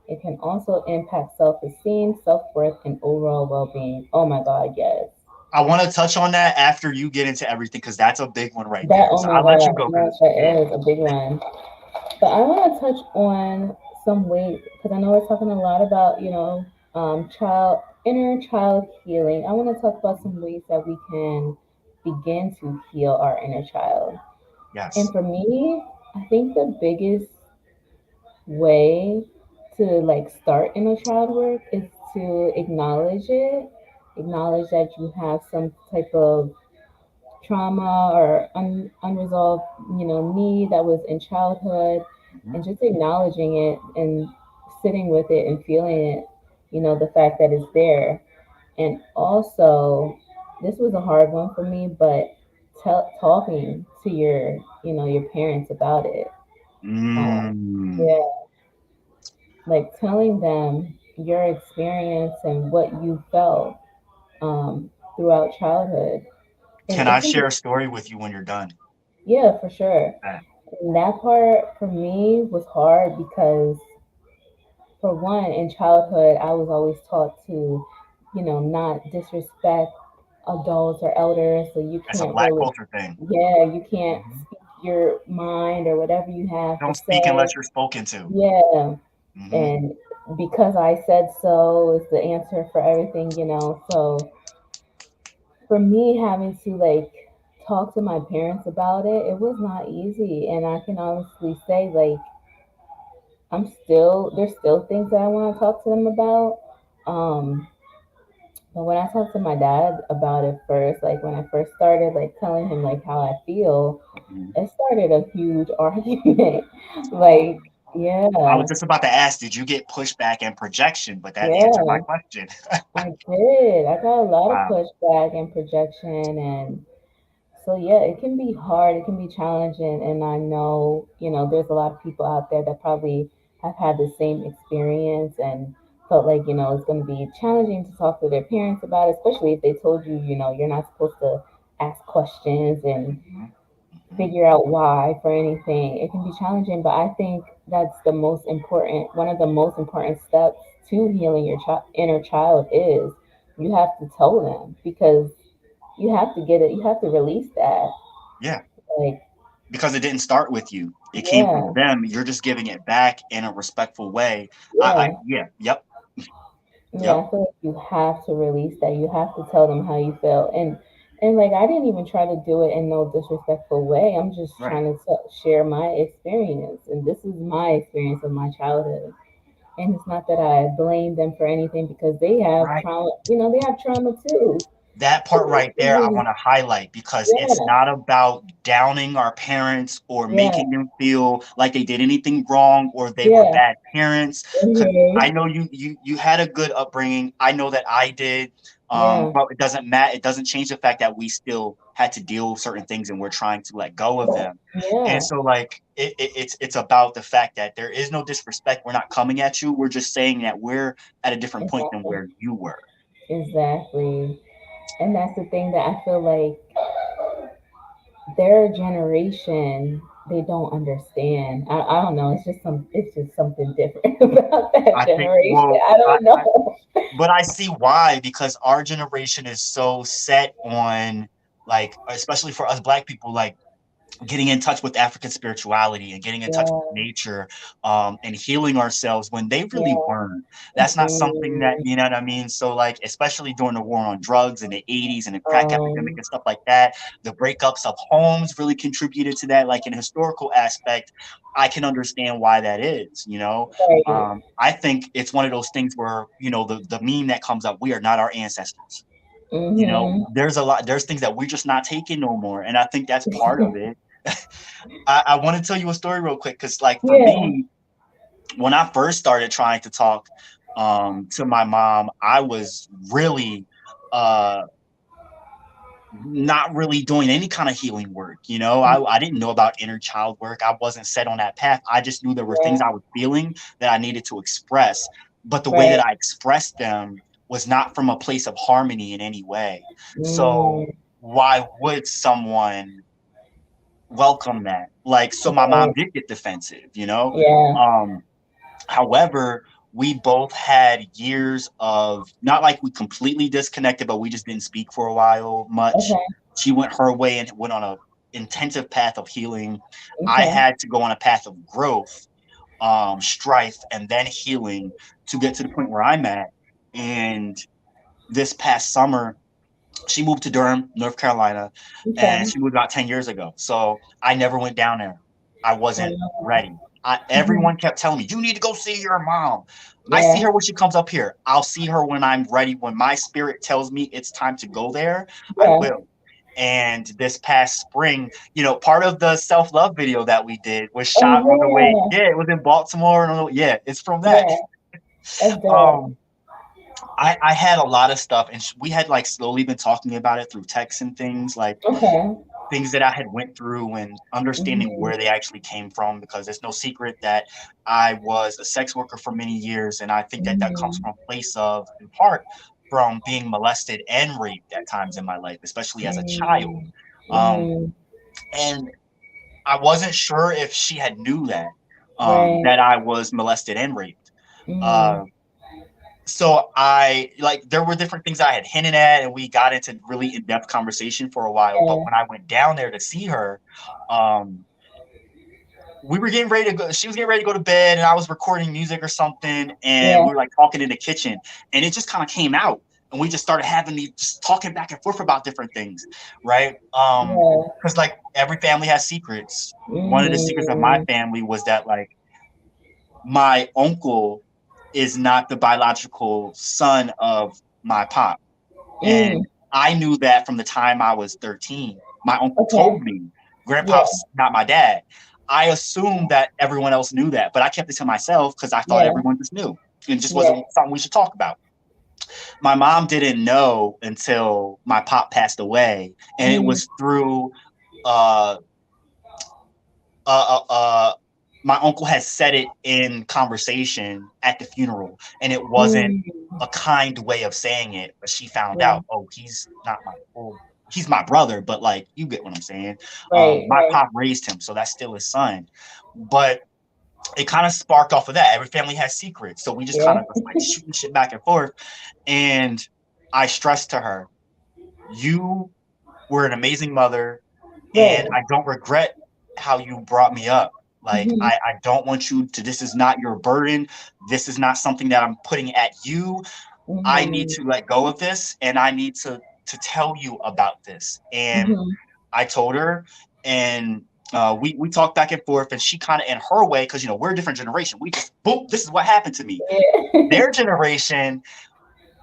[SPEAKER 2] It can also impact self-esteem, self-worth, and overall well-being. Oh my God, yes.
[SPEAKER 3] I want to touch on that after you get into everything, because that's a big one right
[SPEAKER 2] That,
[SPEAKER 3] there.
[SPEAKER 2] oh
[SPEAKER 3] So
[SPEAKER 2] my
[SPEAKER 3] I'll let you
[SPEAKER 2] God,
[SPEAKER 3] go
[SPEAKER 2] yes,
[SPEAKER 3] because
[SPEAKER 2] that
[SPEAKER 3] yeah,
[SPEAKER 2] is a big one. But I want to touch on some ways because I know we're talking a lot about, child inner child healing. I want to talk about some ways that we can begin to heal our inner child. And
[SPEAKER 3] yes.
[SPEAKER 2] for me, I think the biggest way to like start inner child work is to acknowledge it, acknowledge that you have some type of trauma or unresolved, need that was in childhood,
[SPEAKER 3] Mhm.
[SPEAKER 2] and just acknowledging it and sitting with it and feeling it, the fact that it's there. And also, this was a hard one for me, but talking to your parents about it.
[SPEAKER 3] Mm.
[SPEAKER 2] Yeah, like telling them your experience and what you felt throughout childhood. And
[SPEAKER 3] Can
[SPEAKER 2] it
[SPEAKER 3] I
[SPEAKER 2] can be,
[SPEAKER 3] share a story with you when you're done?
[SPEAKER 2] yeah, for sure.
[SPEAKER 3] Uh,
[SPEAKER 2] And that part for me was hard because, for one, in childhood, I was always taught to, not disrespect adults or elders. So you
[SPEAKER 3] That's a
[SPEAKER 2] can't
[SPEAKER 3] Black
[SPEAKER 2] really,
[SPEAKER 3] culture thing.
[SPEAKER 2] yeah, you can't
[SPEAKER 3] Mhm.
[SPEAKER 2] speak your mind or whatever you have to
[SPEAKER 3] Don't speak
[SPEAKER 2] say.
[SPEAKER 3] unless you're spoken to.
[SPEAKER 2] Yeah.
[SPEAKER 3] Hmm.
[SPEAKER 2] And because I said so is the answer for everything. So for me, having to like talk to my parents about it, it was not easy. And I can honestly say, like, there's still things that I want to talk to them about. Um, but when I talked to my dad about it first, like when I first started like telling him like how I feel, it started a huge argument. Like,
[SPEAKER 3] I was
[SPEAKER 2] yeah,
[SPEAKER 3] just about to ask, did you get pushback and projection? But that answered my
[SPEAKER 2] yeah,
[SPEAKER 3] question.
[SPEAKER 2] I did. I got a lot of
[SPEAKER 3] Wow.
[SPEAKER 2] pushback and projection, and so yeah, it can be hard, it can be challenging, and I know, there's a lot of people out there that probably have had the same experience and felt like, it's going to be challenging to talk to their parents about it, especially if they told you, you're not supposed to ask questions and
[SPEAKER 3] Hmm. Hmm.
[SPEAKER 2] figure out why for anything. It can be challenging, but I think that's one of the most important steps to healing your inner child is you have to tell them because you have to get it. You have to release that.
[SPEAKER 3] Yeah,
[SPEAKER 2] Like,
[SPEAKER 3] because it didn't start with you. It came from
[SPEAKER 2] yeah,
[SPEAKER 3] them. You're just giving it back in a respectful way.
[SPEAKER 2] yeah,
[SPEAKER 3] Yeah, yep,
[SPEAKER 2] yeah.
[SPEAKER 3] yep,
[SPEAKER 2] I feel like you have to release that. You have to tell them how you feel, and like I didn't even try to do it in no disrespectful way. I'm just
[SPEAKER 3] right,
[SPEAKER 2] trying to share my experience, and this is my experience of my childhood. And it's not that I blame them for anything because they have
[SPEAKER 3] right.
[SPEAKER 2] trauma. You know, they have trauma too.
[SPEAKER 3] That part right there, I want to highlight because it's
[SPEAKER 2] Yeah,
[SPEAKER 3] not about downing our parents or
[SPEAKER 2] yeah,
[SPEAKER 3] making them feel like they did anything wrong or they were
[SPEAKER 2] yeah.
[SPEAKER 3] bad parents. Because I
[SPEAKER 2] Mhm.
[SPEAKER 3] know you had a good upbringing. I know that I did.
[SPEAKER 2] Yeah,
[SPEAKER 3] But it doesn't matter. It doesn't change the fact that we still had to deal with certain things and we're trying to let go of them. And
[SPEAKER 2] yeah.
[SPEAKER 3] so, like, it's about the fact that there is no disrespect. We're not coming at you. We're just saying that we're at a different point than
[SPEAKER 2] Exactly.
[SPEAKER 3] where you were.
[SPEAKER 2] Exactly. And that's the thing that I feel like their generation they don't understand. I don't know. It's just something different about that
[SPEAKER 3] I think,
[SPEAKER 2] generation.
[SPEAKER 3] well,
[SPEAKER 2] I don't know.
[SPEAKER 3] but I see why, because our generation is so set on, like, especially for us Black people, like getting in touch with African spirituality and getting in touch with
[SPEAKER 2] Yeah,
[SPEAKER 3] nature, and healing ourselves when they really
[SPEAKER 2] yeah.
[SPEAKER 3] weren't. That's not something that,
[SPEAKER 2] Mm,
[SPEAKER 3] you know what I mean? So, like, especially during the war on drugs in the 80s and the crack epidemic
[SPEAKER 2] um,
[SPEAKER 3] and stuff like that, the breakups of homes really contributed to that. Like, in a historical aspect, I can understand why that is, you know?
[SPEAKER 2] right.
[SPEAKER 3] I think it's one of those things where, the meme that comes up, we are not our ancestors.
[SPEAKER 2] Mm-hmm.
[SPEAKER 3] There's things that we're just not taking no more. And I think that's part of it. I want to tell you a story real quick because, like, for
[SPEAKER 2] Yeah.
[SPEAKER 3] me, when I first started trying to talk to my mom, I was really uh, not really doing any kind of healing work. I didn't know about inner child work. I wasn't set on that path. I just knew there were things
[SPEAKER 2] Yeah.
[SPEAKER 3] I was feeling that I needed to express, but the way that
[SPEAKER 2] Right.
[SPEAKER 3] I expressed them was not from a place of harmony in any way. So
[SPEAKER 2] Mm,
[SPEAKER 3] why would someone welcome that? Like, so my mom
[SPEAKER 2] right.
[SPEAKER 3] did get defensive, you know?
[SPEAKER 2] Yeah.
[SPEAKER 3] Um, However, we both had years of, not like we completely disconnected, but we just didn't speak for a while much.
[SPEAKER 2] Okay.
[SPEAKER 3] She went her way and went on a intensive path of healing. I
[SPEAKER 2] Okay.
[SPEAKER 3] had to go on a path of growth, strife, and then healing to get to the point where I'm at. And this past summer, she moved to Durham, North Carolina, and
[SPEAKER 2] Okay.
[SPEAKER 3] she moved about 10 years ago. So I never went down there. I wasn't ready.
[SPEAKER 2] Mhm.
[SPEAKER 3] Everyone kept telling me, you need to go see your mom. I see
[SPEAKER 2] Yeah.
[SPEAKER 3] her when she comes up here. I'll see her when I'm ready. When my spirit tells me it's time to go there, I
[SPEAKER 2] Yeah.
[SPEAKER 3] will. And this past spring, part of the self-love video that we did was shot on the way.
[SPEAKER 2] Oh
[SPEAKER 3] Yeah, it was in Baltimore. Yeah, it's from
[SPEAKER 2] yeah.
[SPEAKER 3] that.
[SPEAKER 2] Yeah. That's dope.
[SPEAKER 3] Um, I had a lot of stuff, and we had, like, slowly been talking about it through texts and things, like
[SPEAKER 2] Okay.
[SPEAKER 3] things that I had went through and understanding
[SPEAKER 2] Hmm.
[SPEAKER 3] where they actually came from. Because it's no secret that I was a sex worker for many years, and I think that that comes
[SPEAKER 2] Hmm.
[SPEAKER 3] from a place of, in part, from being molested and raped at times in my life, especially as a child.
[SPEAKER 2] Hmm.
[SPEAKER 3] Um,
[SPEAKER 2] Hmm.
[SPEAKER 3] and I wasn't sure if she had knew
[SPEAKER 2] Right.
[SPEAKER 3] that I was molested and raped.
[SPEAKER 2] Hmm.
[SPEAKER 3] Uh, so I, like, there were different things I had hinted at, and we got into really in-depth conversation for a while. But
[SPEAKER 2] Yeah.
[SPEAKER 3] when I went down there to see her, um, we were getting ready to go. She was getting ready to go to bed, and I was recording music or something, and
[SPEAKER 2] Yeah.
[SPEAKER 3] we were, like, talking in the kitchen, and it just kind of came out, and we just started having these, just talking back and forth about different things, right?
[SPEAKER 2] Yeah.
[SPEAKER 3] Because, like, every family has secrets. One of the secrets of my
[SPEAKER 2] Hmm.
[SPEAKER 3] family was that, like, my uncle is not the biological son of my pop.
[SPEAKER 2] Mm.
[SPEAKER 3] And I knew that from the time I was 13. My uncle
[SPEAKER 2] Okay.
[SPEAKER 3] told me,
[SPEAKER 2] Yeah.
[SPEAKER 3] Grandpa's not my dad. I assumed that everyone else knew that, but I kept it to myself because I thought
[SPEAKER 2] Yeah.
[SPEAKER 3] everyone just knew. It just
[SPEAKER 2] Yeah.
[SPEAKER 3] wasn't something we should talk about. My mom didn't know until my pop passed away. And it
[SPEAKER 2] Mm.
[SPEAKER 3] was through uh, uh, uh, uh, my uncle had said it in conversation at the funeral, and it wasn't
[SPEAKER 2] Mm.
[SPEAKER 3] a kind way of saying it. But she found
[SPEAKER 2] Yeah.
[SPEAKER 3] out, oh, he's not my, well, he's my brother, but, like, you get what I'm saying.
[SPEAKER 2] Right.
[SPEAKER 3] My
[SPEAKER 2] Right.
[SPEAKER 3] pop raised him, so that's still his son. But it kind of sparked off of that. Every family has secrets, so we just kind of just, like, shooting shit back and forth. And I stressed to her, you were an amazing mother, and
[SPEAKER 2] Right.
[SPEAKER 3] I don't regret how you brought me up. Like,
[SPEAKER 2] Mm-hmm.
[SPEAKER 3] I don't want you to, this is not your burden. This is not something that I'm putting at you. I need
[SPEAKER 2] Mm-hmm.
[SPEAKER 3] to let go of this, and I need to tell you about this. And
[SPEAKER 2] Mm-hmm.
[SPEAKER 3] I told her, and we talked back and forth, and she kind of in her way, because we're a different generation. We just boom, this is what happened to me.
[SPEAKER 2] Yeah.
[SPEAKER 3] Their generation,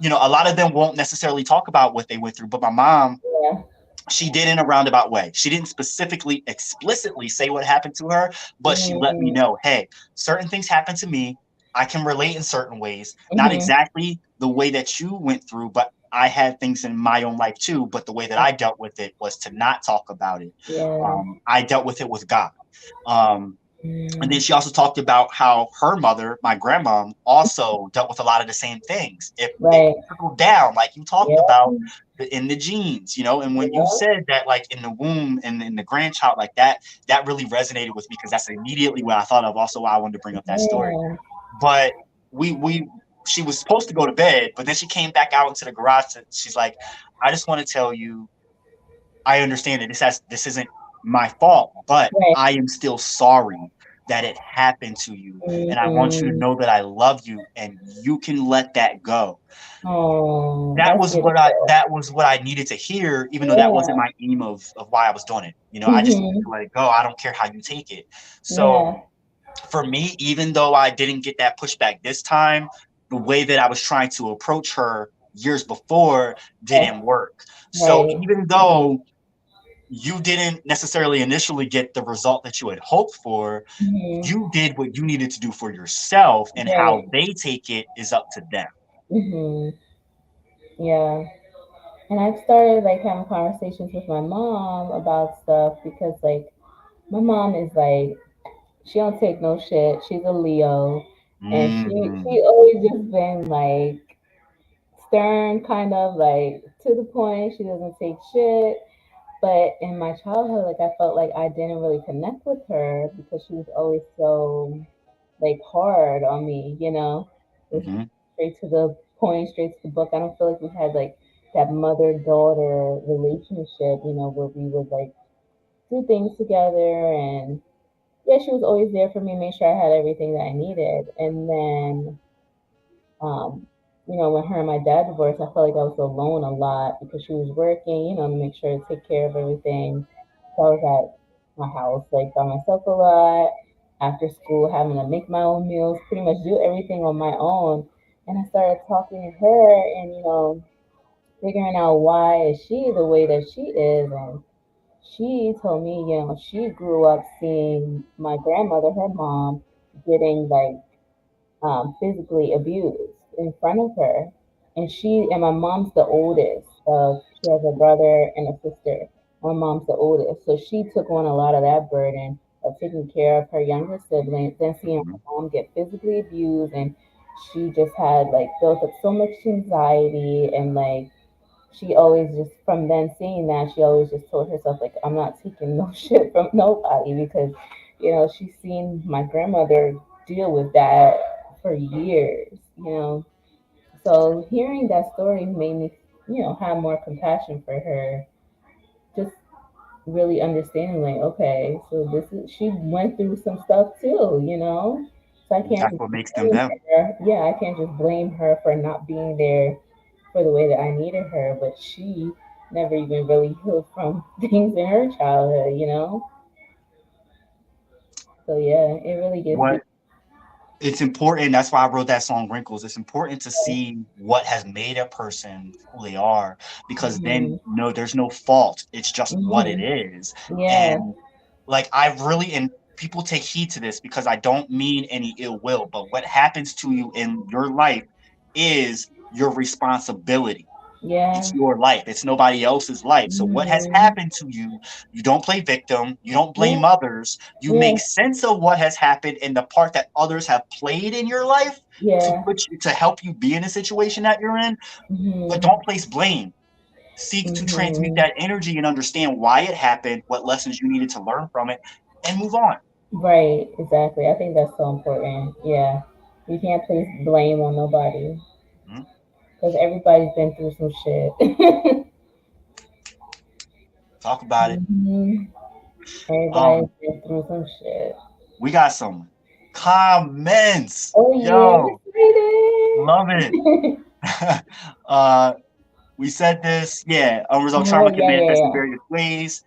[SPEAKER 3] a lot of them won't necessarily talk about what they went through, but my mom,
[SPEAKER 2] Yeah.
[SPEAKER 3] she did in a roundabout way. She didn't specifically, explicitly say what happened to her, but she let me
[SPEAKER 2] Mm-hmm.
[SPEAKER 3] know, hey, certain things happened to me. I can relate in certain ways, not
[SPEAKER 2] Mm-hmm.
[SPEAKER 3] exactly the way that you went through, but I had things in my own life too. But the way that I dealt with it was to not talk about it.
[SPEAKER 2] Yeah.
[SPEAKER 3] I dealt with it with God. Um, and then
[SPEAKER 2] Mm.
[SPEAKER 3] she also talked about how her mother, my grandmom, also dealt with a lot of the same things. It
[SPEAKER 2] Right.
[SPEAKER 3] trickled down, like you talked
[SPEAKER 2] Yeah.
[SPEAKER 3] about, in the genes, and when you
[SPEAKER 2] Yeah.
[SPEAKER 3] said that, like in the womb and in the grandchild, like that really resonated with me, because that's immediately what I thought of. Also, why I wanted to bring up that story.
[SPEAKER 2] Yeah.
[SPEAKER 3] But we she was supposed to go to bed, but then she came back out into the garage. She's like, I just want to tell you, I understand that this isn't my fault, but
[SPEAKER 2] Right.
[SPEAKER 3] I am still sorry that it happened to you. And I want you to
[SPEAKER 2] Mm-hmm.
[SPEAKER 3] know that I love you, and you can let that go.
[SPEAKER 2] Oh,
[SPEAKER 3] That
[SPEAKER 2] that's
[SPEAKER 3] was what I
[SPEAKER 2] beautiful.
[SPEAKER 3] that was what I needed to hear, even though that wasn't
[SPEAKER 2] Yeah.
[SPEAKER 3] my aim of why I was doing it. I just needed
[SPEAKER 2] Mm-hmm.
[SPEAKER 3] to let it go. I don't care how you take it. So
[SPEAKER 2] Yeah.
[SPEAKER 3] for me, even though I didn't get that pushback this time, the way that I was trying to approach her years before
[SPEAKER 2] Yeah.
[SPEAKER 3] didn't work. So
[SPEAKER 2] Right.
[SPEAKER 3] even though you didn't necessarily initially get the result that you had hoped for,
[SPEAKER 2] Mm-hmm.
[SPEAKER 3] you did what you needed to do for yourself, and how
[SPEAKER 2] Right.
[SPEAKER 3] they take it is up to them.
[SPEAKER 2] Mm-hmm. Yeah. And I've started like having conversations with my mom about stuff because like my mom is like she don't take no shit. She's a Leo, and she
[SPEAKER 3] Mm-hmm.
[SPEAKER 2] always just been like stern, kind of like to the point. She doesn't take shit. But in my childhood, like I felt like I didn't really connect with her because she was always so like hard on me, It was
[SPEAKER 3] Mm-hmm.
[SPEAKER 2] straight to the point, straight to the book. I don't feel like we had like that mother daughter relationship, where we would like do things together and yeah, she was always there for me, made sure I had everything that I needed. And then um, when her and my dad divorced, I felt like I was alone a lot because she was working, to make sure to take care of everything. So I was at my house like by myself a lot. After school, having to make my own meals, pretty much do everything on my own. And I started talking to her, and figuring out why is she the way that she is, and she told me, she grew up seeing my grandmother, her mom, getting like physically abused in front of her. And my mom's the oldest of, she has a brother and a sister. My mom's the oldest. So she took on a lot of that burden of taking care of her younger siblings, then seeing
[SPEAKER 3] Mm-hmm.
[SPEAKER 2] her mom get physically abused. And she just had like built up so much anxiety and like, she always just from then seeing that she always just told herself like I'm not taking no shit from nobody because she's seen my grandmother deal with that for years. So hearing that story made me have more compassion for her, just really understanding like okay, so this is she went through some stuff too. So I can't
[SPEAKER 3] That's
[SPEAKER 2] just
[SPEAKER 3] what makes them
[SPEAKER 2] blame
[SPEAKER 3] them.
[SPEAKER 2] her. Yeah, I can't just blame her for not being there for the way that I needed her, but she never even really healed from things in her childhood. So yeah, it really gets deep.
[SPEAKER 3] What It's important. That's why I wrote that song Wrinkles. It's important to see what has made a person who they are, because then
[SPEAKER 2] Hmm.
[SPEAKER 3] no, there's no fault. It's just what it
[SPEAKER 2] Hmm.
[SPEAKER 3] is.
[SPEAKER 2] Yeah.
[SPEAKER 3] And like I really, and people take heed to this because I don't mean any ill will, but what happens to you in your life is your responsibility. It's
[SPEAKER 2] Yeah.
[SPEAKER 3] your life. It's nobody else's life. So what has
[SPEAKER 2] Hmm.
[SPEAKER 3] happened to you, you don't play victim. You don't
[SPEAKER 2] Yeah.
[SPEAKER 3] blame others. You
[SPEAKER 2] Yeah.
[SPEAKER 3] make sense of what has happened and the part that others have played in your life to
[SPEAKER 2] Yeah.
[SPEAKER 3] to help you be in a situation that you're in. But
[SPEAKER 2] Hmm.
[SPEAKER 3] don't place blame. Seek to transmute
[SPEAKER 2] Hmm.
[SPEAKER 3] that energy and understand why it happened, what lessons you needed to learn from it, and move on.
[SPEAKER 2] Right. Exactly. I think that's so important. Yeah. You can't place blame on nobody.
[SPEAKER 3] Mhm.
[SPEAKER 2] Because everybody's been through some shit.
[SPEAKER 3] Talk about it.
[SPEAKER 2] hmm Everybody's
[SPEAKER 3] Um,
[SPEAKER 2] been through some shit.
[SPEAKER 3] we got some comments.
[SPEAKER 2] Oh yeah,
[SPEAKER 3] Yo, love it.
[SPEAKER 2] excited.
[SPEAKER 3] uh, we said this, yeah, unresolved
[SPEAKER 2] Oh
[SPEAKER 3] trauma can
[SPEAKER 2] yeah, yeah,
[SPEAKER 3] manifest in
[SPEAKER 2] yeah.
[SPEAKER 3] various ways.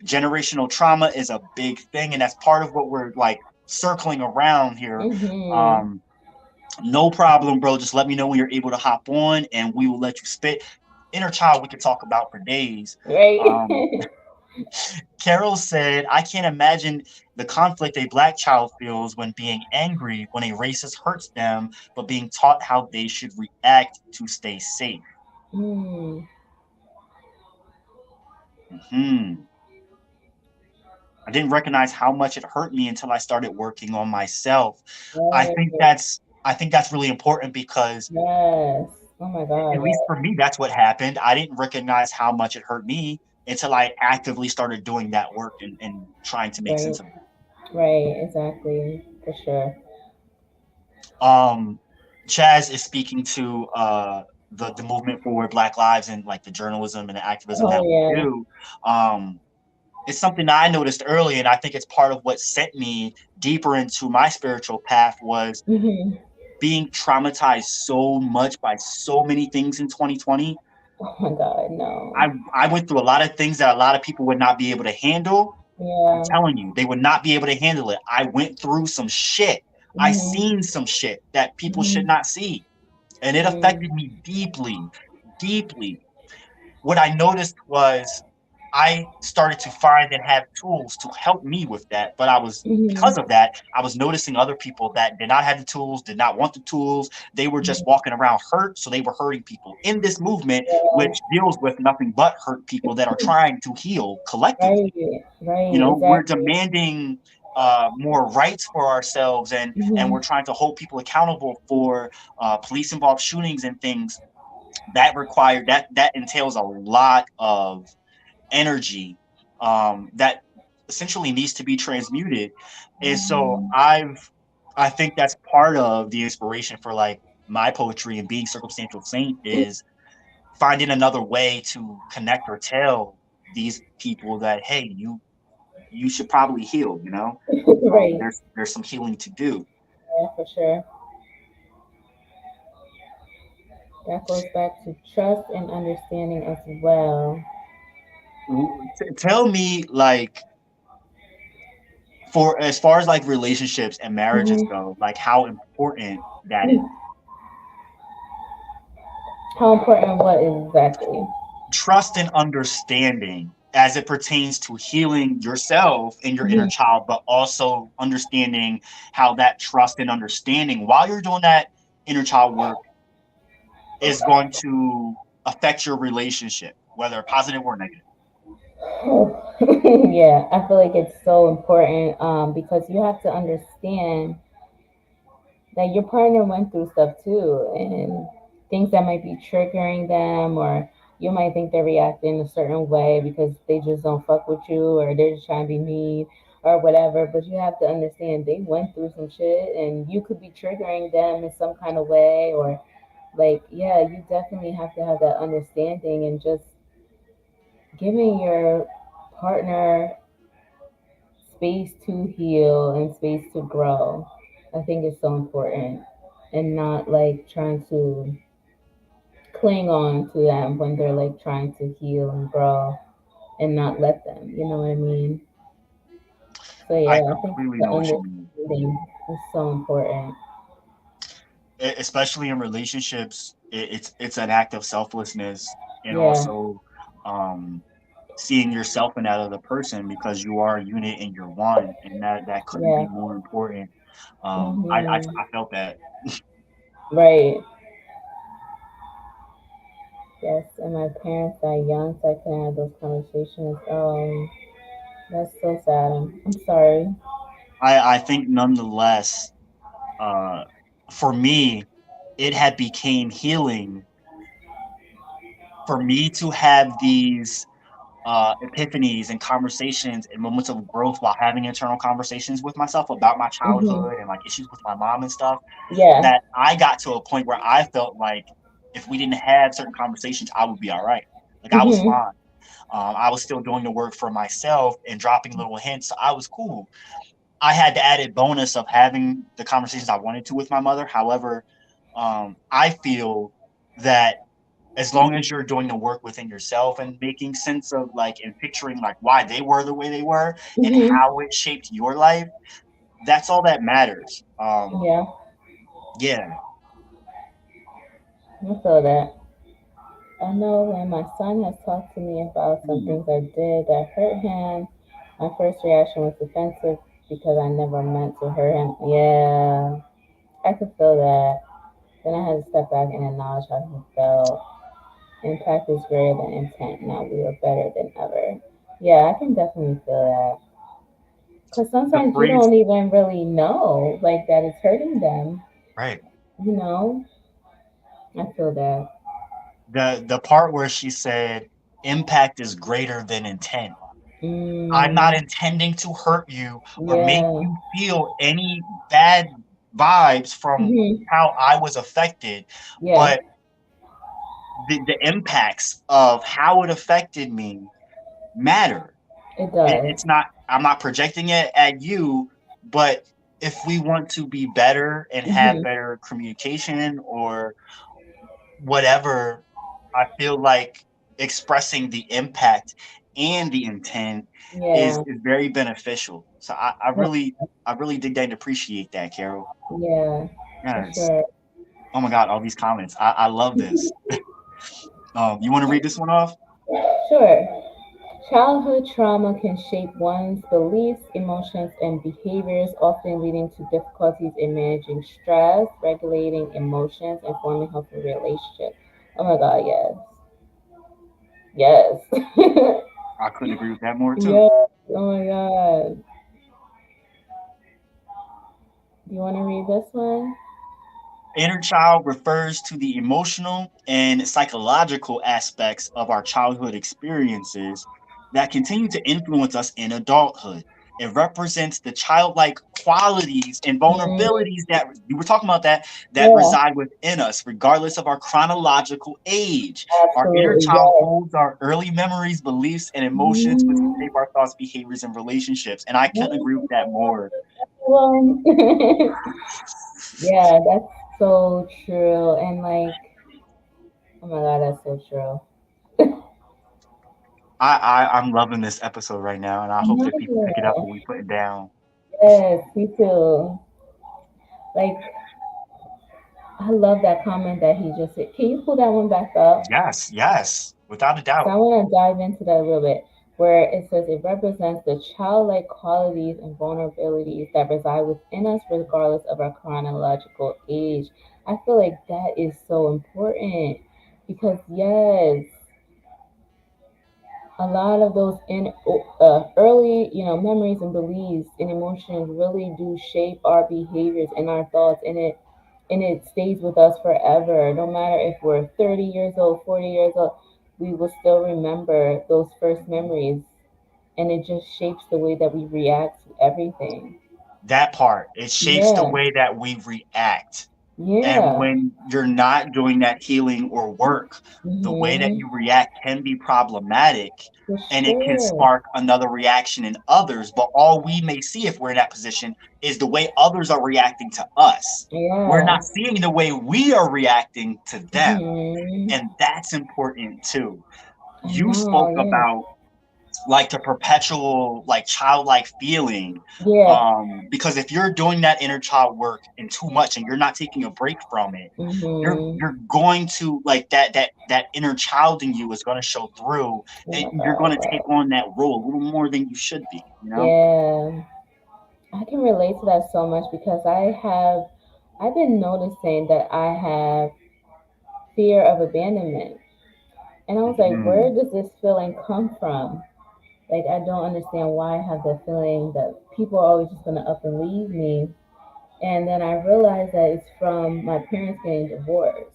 [SPEAKER 3] Generational trauma is a big thing, and that's part of what we're like circling around here.
[SPEAKER 2] hmm
[SPEAKER 3] Um, no problem, bro. Just let me know when you're able to hop on, and we will let you spit. Inner child, we could talk about for days. Um,
[SPEAKER 2] Right.
[SPEAKER 3] Carol said, I can't imagine the conflict a black child feels when being angry when a racist hurts them, but being taught how they should react to stay safe.
[SPEAKER 2] mm.
[SPEAKER 3] Hmm. I didn't recognize how much it hurt me until I started working on myself. I
[SPEAKER 2] Right.
[SPEAKER 3] think that's I think that's really important because
[SPEAKER 2] Yes. Oh my
[SPEAKER 3] at
[SPEAKER 2] God.
[SPEAKER 3] least for me, that's what happened. I didn't recognize how much it hurt me until I actively started doing that work and trying to make
[SPEAKER 2] Right.
[SPEAKER 3] sense of it.
[SPEAKER 2] Right. Exactly. For sure.
[SPEAKER 3] Um, Chaz is speaking to the movement for Black Lives and like the journalism and the activism
[SPEAKER 2] Oh
[SPEAKER 3] that we
[SPEAKER 2] yeah.
[SPEAKER 3] do. Um, it's something that I noticed early, and I think it's part of what sent me deeper into my spiritual path was
[SPEAKER 2] hmm
[SPEAKER 3] being traumatized so much by so many things in 2020.
[SPEAKER 2] Oh my God. No.
[SPEAKER 3] I went through a lot of things that a lot of people would not be able to handle. I'm
[SPEAKER 2] Yeah.
[SPEAKER 3] telling you, they would not be able to handle it. I went through some shit. I
[SPEAKER 2] hmm
[SPEAKER 3] seen some shit that people should
[SPEAKER 2] hmm
[SPEAKER 3] not see. And it
[SPEAKER 2] mm
[SPEAKER 3] affected me deeply, deeply. What I noticed was I started to find and have tools to help me with that. But because
[SPEAKER 2] hmm
[SPEAKER 3] of that, I was noticing other people that did not have the tools, did not want the tools. They were just walking around hurt. So they were hurting people in this movement,
[SPEAKER 2] Yeah.
[SPEAKER 3] which deals with nothing but hurt people that are trying to heal collectively.
[SPEAKER 2] Right.
[SPEAKER 3] You
[SPEAKER 2] Right.
[SPEAKER 3] know, we're
[SPEAKER 2] Exactly.
[SPEAKER 3] demanding more rights for ourselves, and we're
[SPEAKER 2] hmm
[SPEAKER 3] trying to hold people accountable for police involved shootings and things that require that entails a lot of energy that essentially needs to be transmuted. And so I think that's part of the inspiration for like my poetry and being circumstantial saint is finding another way to connect or tell these people that hey, you should probably heal, you know.
[SPEAKER 2] right.
[SPEAKER 3] There's some healing to do.
[SPEAKER 2] Yeah, for sure. That goes back to trust and understanding as well.
[SPEAKER 3] Tell me like for as far as like relationships and marriages
[SPEAKER 2] hmm
[SPEAKER 3] go, like how important that is.
[SPEAKER 2] How important what exactly?
[SPEAKER 3] Trust and understanding as it pertains to healing yourself and your inner
[SPEAKER 2] hmm
[SPEAKER 3] child, but also understanding how that trust and understanding while you're doing that inner child work is going to affect your relationship, whether positive or negative.
[SPEAKER 2] yeah, I feel like it's so important because you have to understand that your partner went through stuff too, and things that might be triggering them, or you might think they're reacting a certain way because they just don't fuck with you, or they're just trying to be mean, or whatever. But you have to understand they went through some shit, and you could be triggering them in some kind of way, or like, yeah, you definitely have to have that understanding and just giving your partner space to heal and space to grow. I think it's so important and not like trying to cling on to them when they're like trying to heal and grow and not let them. You know what I mean? So
[SPEAKER 3] I
[SPEAKER 2] yeah, I think
[SPEAKER 3] completely
[SPEAKER 2] the
[SPEAKER 3] know what you mean.
[SPEAKER 2] understanding is so important.
[SPEAKER 3] Especially in relationships, it's an act of selflessness and
[SPEAKER 2] Yeah,
[SPEAKER 3] also um, seeing yourself in that other person because you are a unit and you're one, and that couldn't
[SPEAKER 2] yeah.
[SPEAKER 3] be more important.
[SPEAKER 2] hmm
[SPEAKER 3] I felt that.
[SPEAKER 2] Right. Yes, and my parents are young, so I couldn't have those conversations. That's so sad. I'm sorry.
[SPEAKER 3] I think nonetheless, uh, for me, it had became healing for me to have these epiphanies and conversations and moments of growth while having internal conversations with myself about my
[SPEAKER 2] hmm
[SPEAKER 3] childhood and like issues with my mom and stuff
[SPEAKER 2] Yeah.
[SPEAKER 3] that I got to a point where I felt like if we didn't have certain conversations, I would be all right. Like I was
[SPEAKER 2] Mhm.
[SPEAKER 3] fine. I was still doing the work for myself and dropping little hints. So I was cool. I had the added bonus of having the conversations I wanted to with my mother. However, I feel that as long as you're doing the work within yourself and making sense of like and picturing like why they were the way they were and
[SPEAKER 2] Mhm.
[SPEAKER 3] how it shaped your life, that's all that matters.
[SPEAKER 2] Yeah,
[SPEAKER 3] Yeah.
[SPEAKER 2] I feel that. I know when my son has talked to me about some
[SPEAKER 3] Mm,
[SPEAKER 2] things I did that hurt him, my first reaction was defensive because I never meant to hurt him. Yeah, I could feel that. Then I had to step back and acknowledge how he felt. Impact is greater than intent. Now we are better than ever. Yeah, I can definitely feel that. Because
[SPEAKER 3] the
[SPEAKER 2] sometimes you
[SPEAKER 3] phrase,
[SPEAKER 2] don't even really know, like, that it's hurting them.
[SPEAKER 3] right.
[SPEAKER 2] You know? I feel that.
[SPEAKER 3] The part where she said impact is greater than intent. I'm not
[SPEAKER 2] Mm,
[SPEAKER 3] intending to hurt you or make
[SPEAKER 2] yeah.
[SPEAKER 3] you feel any bad vibes from
[SPEAKER 2] Hmm.
[SPEAKER 3] how I was affected,
[SPEAKER 2] Yeah,
[SPEAKER 3] but the impacts of how it affected me matter.
[SPEAKER 2] it does.
[SPEAKER 3] It's not, I'm not projecting it at you, but if we want to be better and have
[SPEAKER 2] Hmm.
[SPEAKER 3] better communication or whatever, I feel like expressing the impact and the intent
[SPEAKER 2] Yeah.
[SPEAKER 3] is very beneficial. So I really dig that and appreciate that, Carol.
[SPEAKER 2] Yeah, for
[SPEAKER 3] Yes.
[SPEAKER 2] sure.
[SPEAKER 3] Oh my God, all these comments. I love this. You want to read this one off?
[SPEAKER 2] Sure. Childhood trauma can shape one's beliefs, emotions, and behaviors, often leading to difficulties in managing stress, regulating emotions, and forming healthy relationships. Oh my God, yes. Yes.
[SPEAKER 3] I couldn't agree with that more too.
[SPEAKER 2] Yes. Oh my God. Do you want to read this one?
[SPEAKER 3] Inner child refers to the emotional and psychological aspects of our childhood experiences that continue to influence us in adulthood. It represents the childlike qualities and
[SPEAKER 2] Mm,
[SPEAKER 3] vulnerabilities that you were talking about that
[SPEAKER 2] yeah,
[SPEAKER 3] reside within us, regardless of our chronological age. Our inner
[SPEAKER 2] absolutely.
[SPEAKER 3] child
[SPEAKER 2] Yes.
[SPEAKER 3] holds our early memories, beliefs, and emotions, which
[SPEAKER 2] Mhm.
[SPEAKER 3] shape our thoughts, behaviors, and relationships. And I couldn't agree with that more.
[SPEAKER 2] One. Yeah, that's so true. And like, oh my God, that's so true.
[SPEAKER 3] I'm loving this episode right now, and I hope that people pick it up
[SPEAKER 2] Yeah.
[SPEAKER 3] when we put it down.
[SPEAKER 2] Yes, me too. Like, I love that comment that he just said. Can you pull that one back up?
[SPEAKER 3] Yes, yes, without a
[SPEAKER 2] So
[SPEAKER 3] doubt.
[SPEAKER 2] I want to dive into that a little bit, where it says it represents the childlike qualities and vulnerabilities that reside within us, regardless of our chronological age. I feel like that is so important because, yes, a lot of those early, memories and beliefs and emotions really do shape our behaviors and our thoughts, and it stays with us forever. No matter if we're 30 years old, 40 years old, we will still remember those first memories, and it just shapes the way that we react to everything.
[SPEAKER 3] That part, it shapes the
[SPEAKER 2] Yeah,
[SPEAKER 3] way that we react. And
[SPEAKER 2] yeah,
[SPEAKER 3] when you're not doing that healing or work, the way that
[SPEAKER 2] hmm,
[SPEAKER 3] you react can be problematic
[SPEAKER 2] for
[SPEAKER 3] and it can
[SPEAKER 2] sure.
[SPEAKER 3] spark another reaction in others. But all we may see if we're in that position is the way others are reacting to us. We're
[SPEAKER 2] Yeah,
[SPEAKER 3] not seeing the way we are reacting to them.
[SPEAKER 2] hmm,
[SPEAKER 3] And that's important too.
[SPEAKER 2] I
[SPEAKER 3] You
[SPEAKER 2] know.
[SPEAKER 3] spoke
[SPEAKER 2] Yeah,
[SPEAKER 3] about like the perpetual like childlike feeling,
[SPEAKER 2] yeah,
[SPEAKER 3] because if you're doing that inner child work and too much and you're not taking a break from it,
[SPEAKER 2] hmm.
[SPEAKER 3] you're going to like that inner child in you is going to show through,
[SPEAKER 2] Oh
[SPEAKER 3] and
[SPEAKER 2] my
[SPEAKER 3] you're going to
[SPEAKER 2] God.
[SPEAKER 3] take on that role a little more than you should be, you know.
[SPEAKER 2] Yeah, I can relate to that so much because I've been noticing that I have fear of abandonment. And I was like, where
[SPEAKER 3] Mhm.
[SPEAKER 2] does this feeling come from? Like, I don't understand why I have the feeling that people are always just going to up and leave me. And then I realized that it's from my parents getting divorced.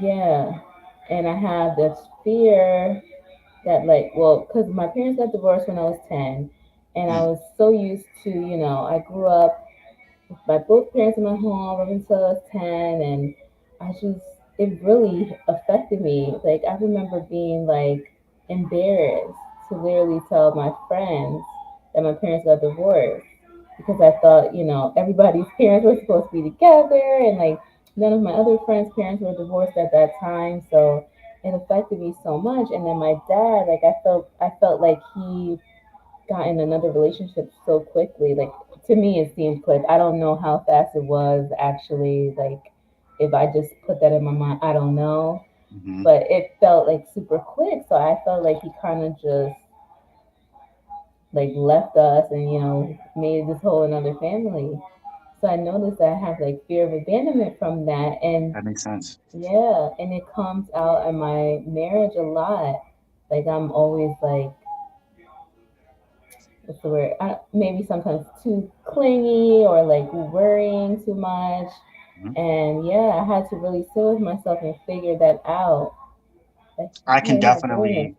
[SPEAKER 2] Yeah. And I have this fear that, like, well, because my parents got divorced when I was 10. And I
[SPEAKER 3] Mm.
[SPEAKER 2] was so used to, I grew up my both parents in my home up until I was 10, and I just, it really affected me. Like, I remember being like embarrassed to literally tell my friends that my parents got divorced because I thought, everybody's parents were supposed to be together, and like none of my other friends' parents were divorced at that time. So it affected me so much. And then my dad, like, I felt like he got in another relationship so quickly. Like, to me, it seemed quick. I don't know how fast it was actually. Like, if I just put that in my mind, I don't know.
[SPEAKER 3] Hmm.
[SPEAKER 2] But it felt like super quick. So I felt like he kind of just like left us and made this whole another family. So I noticed that I have like fear of abandonment from that, and
[SPEAKER 3] That makes sense.
[SPEAKER 2] yeah, and it comes out in my marriage a lot. Like, I'm always like, what's the word? Maybe sometimes too clingy or like worrying too much.
[SPEAKER 3] Mhm.
[SPEAKER 2] And yeah, I had to really sit with myself and figure that out. Like,
[SPEAKER 3] I
[SPEAKER 2] why
[SPEAKER 3] can
[SPEAKER 2] am I doing this?
[SPEAKER 3] definitely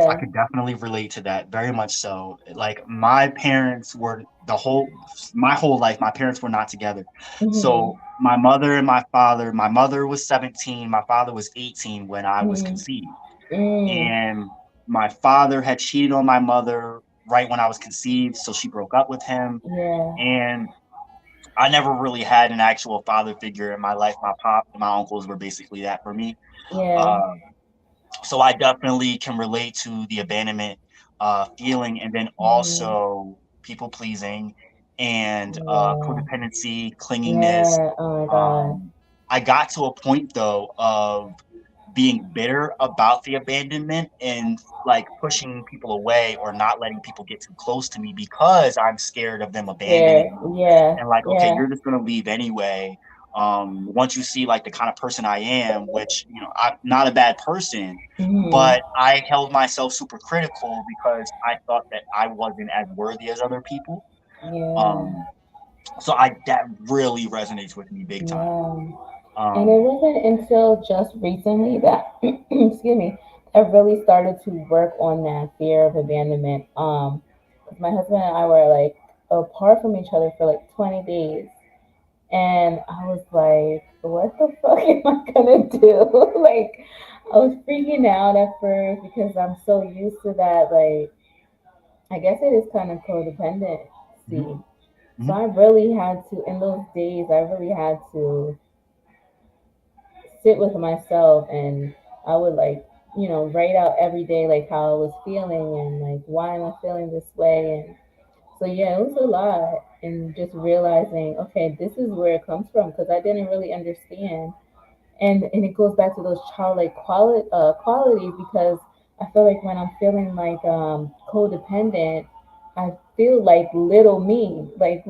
[SPEAKER 3] I
[SPEAKER 2] Yeah.
[SPEAKER 3] could definitely relate to that very much so. Like my parents were my whole life, my parents were not together.
[SPEAKER 2] Mhm.
[SPEAKER 3] So my mother and my father, my mother was 17, my father was 18 when I was
[SPEAKER 2] Mhm.
[SPEAKER 3] conceived.
[SPEAKER 2] Mm.
[SPEAKER 3] And my father had cheated on my mother right when I was conceived, so she broke up with him.
[SPEAKER 2] Yeah.
[SPEAKER 3] And I never really had an actual father figure in my life. My pop and my uncles were basically that for me.
[SPEAKER 2] Yeah.
[SPEAKER 3] Uh, so I definitely can relate to the abandonment feeling, and then
[SPEAKER 2] Mhm.
[SPEAKER 3] also people pleasing and
[SPEAKER 2] Yeah.
[SPEAKER 3] codependency, clinginess.
[SPEAKER 2] Yeah. Oh my God.
[SPEAKER 3] Um, I got to a point though of being bitter about the abandonment and like pushing people away or not letting people get too close to me because I'm scared of them
[SPEAKER 2] Scared.
[SPEAKER 3] abandoning me
[SPEAKER 2] Yeah.
[SPEAKER 3] and like, okay,
[SPEAKER 2] Yeah.
[SPEAKER 3] you're just gonna leave anyway. Once you see like the kind of person I am, which I'm not a bad person,
[SPEAKER 2] Mhm.
[SPEAKER 3] but I held myself super critical because I thought that I wasn't as worthy as other people.
[SPEAKER 2] Yeah.
[SPEAKER 3] Um, so I that really resonates with me big time.
[SPEAKER 2] Yeah. And it
[SPEAKER 3] Um,
[SPEAKER 2] wasn't until just recently that, excuse me, I really started to work on that fear of abandonment. 'Cause my husband and I were like apart from each other for like 20 days. And I was like, what the fuck am I gonna do? Like, I was freaking out at first because I'm so used to that. Like, I guess it is kind of
[SPEAKER 3] mhm,
[SPEAKER 2] codependency. So
[SPEAKER 3] mhm,
[SPEAKER 2] I really had to, in those days, I really had to sit with myself, and I would like, write out every day like how I was feeling and like why am I feeling this way. And so yeah, it was a lot, and just realizing, okay, this is where it comes from because I didn't really understand. And it goes back to those childlike qualities because I feel like when I'm feeling like codependent, I feel like little me, like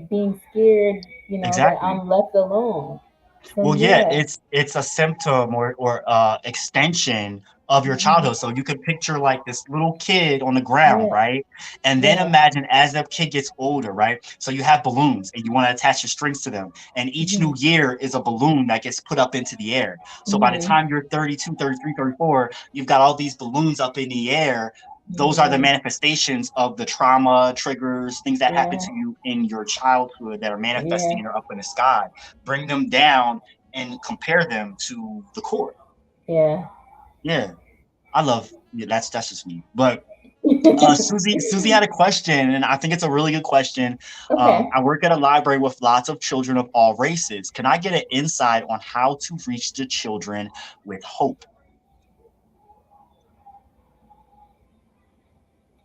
[SPEAKER 2] being scared, that
[SPEAKER 3] exactly.
[SPEAKER 2] I'm left alone. So
[SPEAKER 3] Well, yeah,
[SPEAKER 2] yeah.
[SPEAKER 3] it's a symptom or extension of your
[SPEAKER 2] Mhm.
[SPEAKER 3] childhood. So you could picture like this little kid on the ground,
[SPEAKER 2] Yeah.
[SPEAKER 3] right? And then
[SPEAKER 2] Yeah.
[SPEAKER 3] imagine as the kid gets older, right? So you have balloons and you want to attach your strings to them. And each
[SPEAKER 2] Mhm.
[SPEAKER 3] new year is a balloon that gets put up into the air. So by the
[SPEAKER 2] Mhm.
[SPEAKER 3] time you're 32, 33, 34, you've got all these balloons up in the air. Those are the
[SPEAKER 2] Mhm.
[SPEAKER 3] manifestations of the trauma, triggers, things that happen
[SPEAKER 2] Yeah.
[SPEAKER 3] to you in your childhood that are manifesting
[SPEAKER 2] Yeah.
[SPEAKER 3] and are up in the sky. Bring them down and compare them to the core.
[SPEAKER 2] Yeah.
[SPEAKER 3] Yeah, I love. Yeah, that's just me. But Susie had a question, and I think it's a really good question.
[SPEAKER 2] Okay.
[SPEAKER 3] I work at a library with lots of children of all races. Can I get an insight on how to reach the children with hope?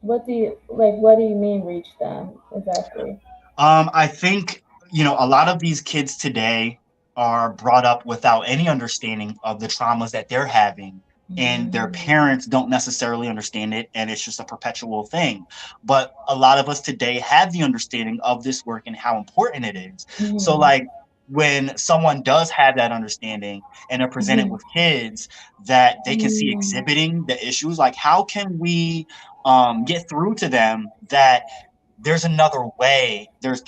[SPEAKER 2] What do you mean reach them exactly?
[SPEAKER 3] I think, a lot of these kids today are brought up without any understanding of the traumas that they're having, and their
[SPEAKER 2] Mm.
[SPEAKER 3] parents don't necessarily understand it, and it's just a perpetual thing. But a lot of us today have the understanding of this work and how important it is. So,
[SPEAKER 2] Mhm.
[SPEAKER 3] like, when someone does have that understanding and are presented
[SPEAKER 2] Mhm.
[SPEAKER 3] with kids that they can see
[SPEAKER 2] Mm.
[SPEAKER 3] exhibiting the issues, like, how can we get through to them that there's another way, there's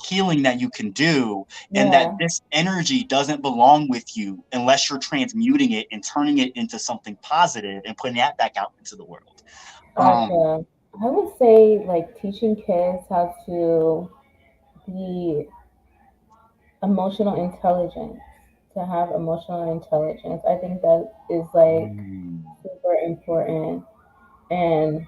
[SPEAKER 3] healing that you can do, and that
[SPEAKER 2] Yeah.
[SPEAKER 3] this energy doesn't belong with you unless you're transmuting it and turning it into something positive and putting that back out into the world. um
[SPEAKER 2] Gotcha. I would say like teaching kids how to be. Emotional intelligence. To have emotional intelligence, I think that is like
[SPEAKER 3] Mm.
[SPEAKER 2] super important. And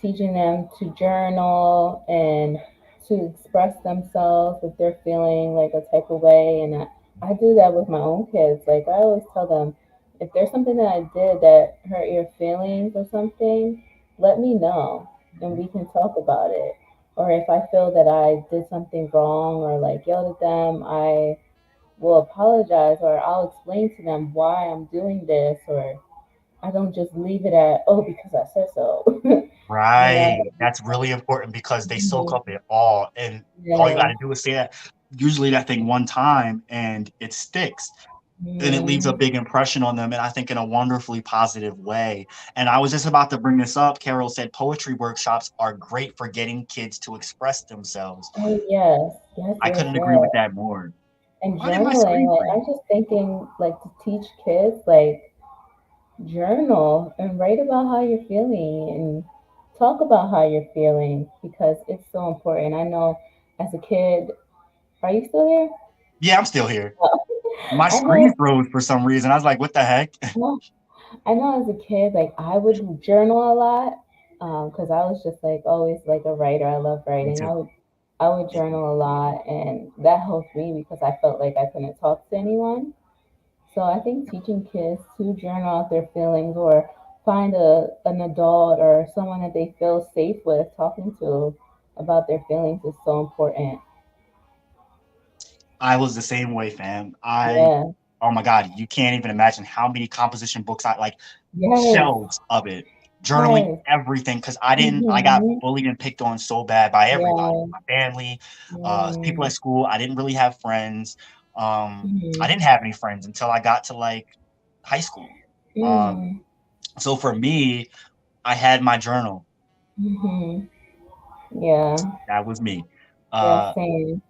[SPEAKER 2] teaching them to journal and to express themselves if they're feeling like a type of way. And I do that with my own kids. Like I always tell them, if there's something that I did that hurt your feelings or something, let me know and we can talk about it. Or if I feel that I did something wrong or like yelled at them, I will apologize or I'll explain to them why I'm doing this, or I don't just leave it at, oh, because I said so. You know?
[SPEAKER 3] Right. That's really important because they soak
[SPEAKER 2] Mhm.
[SPEAKER 3] up it all. And all you got
[SPEAKER 2] Yeah.
[SPEAKER 3] to do is say that, usually that thing one time, and it sticks. And it leaves a
[SPEAKER 2] Mhm.
[SPEAKER 3] big impression on them, and I think in a wonderfully positive way. And I was just about to bring this up. Carol said poetry workshops are great for getting kids to express themselves.
[SPEAKER 2] Oh, yes. Yes,
[SPEAKER 3] I
[SPEAKER 2] yes,
[SPEAKER 3] couldn't agree
[SPEAKER 2] yes.
[SPEAKER 3] with that more.
[SPEAKER 2] And
[SPEAKER 3] Why did my
[SPEAKER 2] journaling,
[SPEAKER 3] screen
[SPEAKER 2] like,
[SPEAKER 3] freeze?
[SPEAKER 2] I'm just thinking, like, to teach kids, like, journal and write about how you're feeling and talk about how you're feeling because it's so important. I know as a kid, are you still there?
[SPEAKER 3] Yeah, I'm still here. My
[SPEAKER 2] I
[SPEAKER 3] screen
[SPEAKER 2] know,
[SPEAKER 3] froze for some reason. I was like, what the heck?
[SPEAKER 2] I know as a kid, like I would journal a lot because I was just like always like a writer. I love
[SPEAKER 3] Me
[SPEAKER 2] writing.
[SPEAKER 3] too.
[SPEAKER 2] I would
[SPEAKER 3] Me too.
[SPEAKER 2] journal a lot, and that helped me because I felt like I couldn't talk to anyone. So I think teaching kids to journal out their feelings or find an adult or someone that they feel safe with talking to about their feelings is so important.
[SPEAKER 3] I was the same way, fam.
[SPEAKER 2] Yeah.
[SPEAKER 3] Oh my God, you can't even imagine how many composition books I like,
[SPEAKER 2] Yes.
[SPEAKER 3] shelves of it, journaling
[SPEAKER 2] Yes.
[SPEAKER 3] everything. Cause I got
[SPEAKER 2] Mm-hmm.
[SPEAKER 3] bullied and picked on so bad by everybody,
[SPEAKER 2] Yeah.
[SPEAKER 3] my family, people
[SPEAKER 2] Mm-hmm.
[SPEAKER 3] at school. I didn't really have friends. I
[SPEAKER 2] Mm-hmm.
[SPEAKER 3] didn't have any friends until I got to like high school. Um,
[SPEAKER 2] Mm-hmm.
[SPEAKER 3] so for me, I had my journal.
[SPEAKER 2] Mm-hmm. Yeah.
[SPEAKER 3] That was me.
[SPEAKER 2] Yeah.
[SPEAKER 3] Uh,
[SPEAKER 2] Same.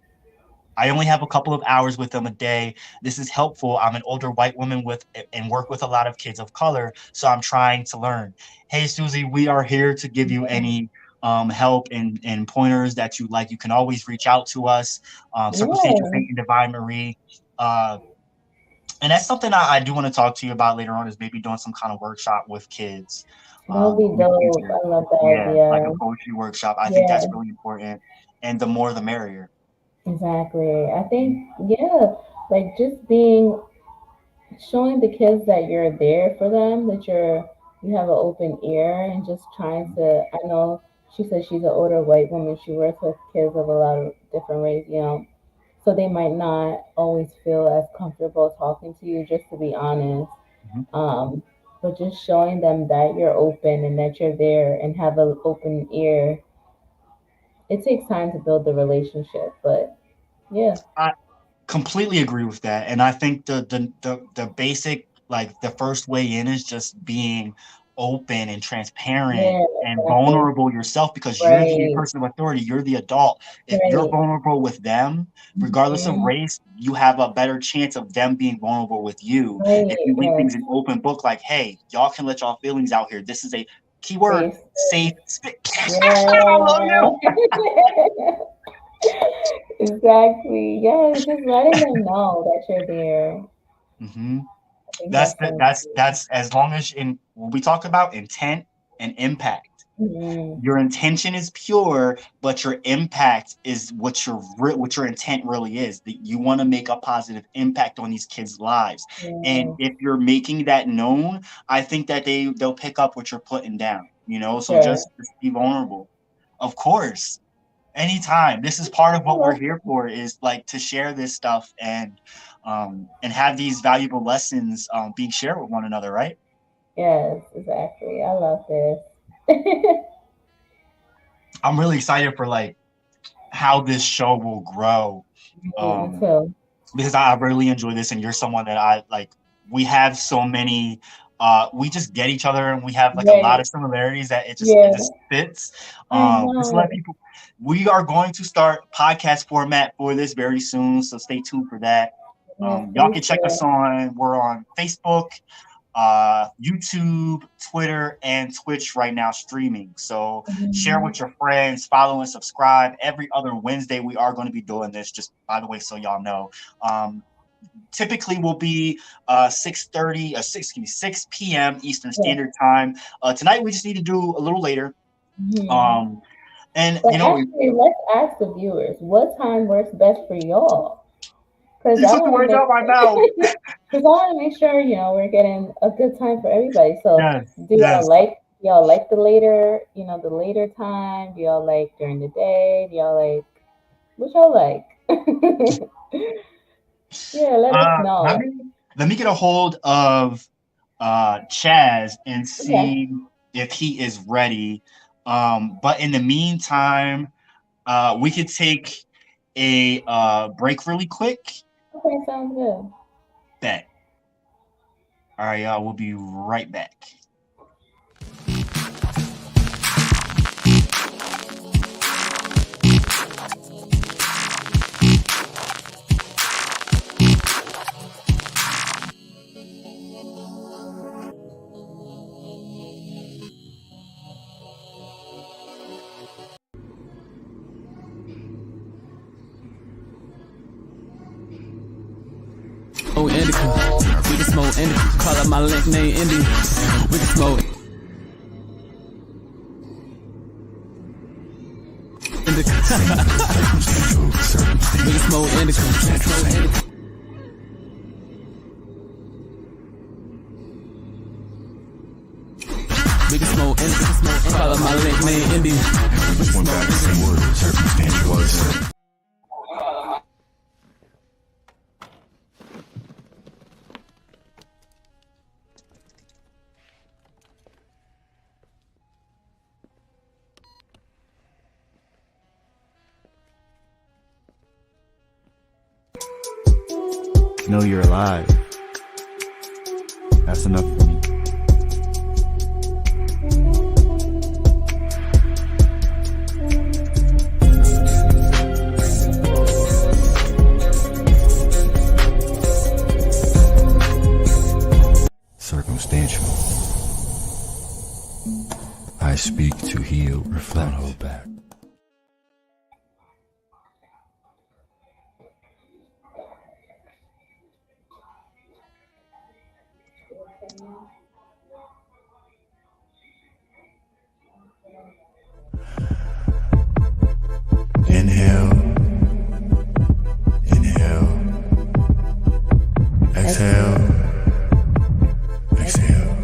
[SPEAKER 3] I only have a couple of hours with them a day. This is helpful. I'm an older white woman with and work with a lot of kids of color, so I'm trying to learn. Hey, Susie, we are here to give you any help and pointers that you like. You can always reach out to us, Circumstantial
[SPEAKER 2] Yeah.
[SPEAKER 3] Saint and Divine Marie. Uh, and that's something I do want to talk to you about later on, is maybe doing some kind of workshop with kids
[SPEAKER 2] That would be
[SPEAKER 3] in the
[SPEAKER 2] dope.
[SPEAKER 3] future.
[SPEAKER 2] I love that
[SPEAKER 3] Yeah, like a
[SPEAKER 2] idea.
[SPEAKER 3] poetry workshop. I think that's
[SPEAKER 2] Yeah.
[SPEAKER 3] really important, and the more the merrier.
[SPEAKER 2] Exactly. I think, yeah, like just being showing the kids that you're there for them, that you have an open ear and just trying to I know she said she's an older white woman, she works with kids of a lot of different race, so they might not always feel as comfortable talking to you, just to be honest.
[SPEAKER 3] Mhm.
[SPEAKER 2] Um, but just showing them that you're open and that you're there and have an open ear. It takes time to build the relationship, but yeah.
[SPEAKER 3] I completely agree with that, and I think the basic, like the first way in is just being open and transparent
[SPEAKER 2] Yeah,
[SPEAKER 3] and
[SPEAKER 2] exactly.
[SPEAKER 3] vulnerable yourself, because you're the
[SPEAKER 2] Right.
[SPEAKER 3] person of authority, you're the adult. If you're
[SPEAKER 2] Right.
[SPEAKER 3] vulnerable with them, regardless of
[SPEAKER 2] Mhm.
[SPEAKER 3] race, you have a better chance of them being vulnerable with you. If
[SPEAKER 2] Right.
[SPEAKER 3] you leave
[SPEAKER 2] Yes.
[SPEAKER 3] things in open book, like, hey, y'all can let y'all feelings out here. This is a keyword
[SPEAKER 2] Safe.
[SPEAKER 3] safe space. I love
[SPEAKER 2] Yeah.
[SPEAKER 3] you.
[SPEAKER 2] Exactly. Yeah. Just letting them know that you're there.
[SPEAKER 3] Hmm.
[SPEAKER 2] I think
[SPEAKER 3] That's
[SPEAKER 2] that's
[SPEAKER 3] the,
[SPEAKER 2] so important.
[SPEAKER 3] that's as long as, in when we talk about intent and impact,
[SPEAKER 2] Mhm.
[SPEAKER 3] your intention is pure, but your impact is what your intent really is. That you want to make a positive impact on these kids' lives, and
[SPEAKER 2] Yeah.
[SPEAKER 3] if you're making that known, I think that they'll pick up what you're putting down. So
[SPEAKER 2] Sure.
[SPEAKER 3] just be vulnerable. Of course, anytime. This is part of what we're here for, is like to share this stuff and have these valuable lessons being shared with one another, right?
[SPEAKER 2] Yes, exactly. I love this.
[SPEAKER 3] I'm really excited for like how this show will grow,
[SPEAKER 2] Me
[SPEAKER 3] um,
[SPEAKER 2] too.
[SPEAKER 3] because I really enjoy this, and you're someone that I like. We have so many. We just get each other, and we have like a lot
[SPEAKER 2] Right.
[SPEAKER 3] of similarities that it
[SPEAKER 2] Yeah.
[SPEAKER 3] just fits.
[SPEAKER 2] I
[SPEAKER 3] Just to let
[SPEAKER 2] know.
[SPEAKER 3] people, we are going to start podcast format for this very soon, so stay tuned for that.
[SPEAKER 2] Yes,
[SPEAKER 3] Y'all
[SPEAKER 2] please
[SPEAKER 3] can check us
[SPEAKER 2] do.
[SPEAKER 3] on. We're on Facebook. YouTube, Twitter, and Twitch right now streaming. So share
[SPEAKER 2] Mhm.
[SPEAKER 3] with your friends, follow and subscribe. Every other Wednesday, we are going to be doing this, just by the way, so y'all know. Typically will be 6 p.m. Eastern
[SPEAKER 2] Yeah.
[SPEAKER 3] Standard Time. Tonight, we just need to do a little later.
[SPEAKER 2] Mhm.
[SPEAKER 3] And,
[SPEAKER 2] But
[SPEAKER 3] you know,
[SPEAKER 2] actually, let's ask the viewers what time works best for y'all. Because
[SPEAKER 3] you
[SPEAKER 2] I
[SPEAKER 3] took the
[SPEAKER 2] want to
[SPEAKER 3] words
[SPEAKER 2] make
[SPEAKER 3] out my mouth.
[SPEAKER 2] because I want to make sure we're getting a good time for everybody. So
[SPEAKER 3] Yes,
[SPEAKER 2] do
[SPEAKER 3] yes.
[SPEAKER 2] y'all like the later the later time? Do y'all like during the day? Do y'all like what y'all like? Yeah, let us
[SPEAKER 3] Let
[SPEAKER 2] know.
[SPEAKER 3] me get a hold of Chaz and
[SPEAKER 2] Okay.
[SPEAKER 3] see if he is ready. But in the meantime, we could take a break really quick.
[SPEAKER 2] Okay, sounds good.
[SPEAKER 3] Bet. All right, y'all. We'll be right back.
[SPEAKER 4] Oh, indica. We can smoke indica. Call up my link name Indy. We can smoke indica. We can smoke indica. We can smoke indica. Call up my link name Indy.
[SPEAKER 1] Just went back to see where the circumstance was.
[SPEAKER 5] Know you're alive. That's enough for me.
[SPEAKER 1] Circumstantial. I speak to heal, reflect, don't hold back. Inhale. Inhale. Exhale. Exhale.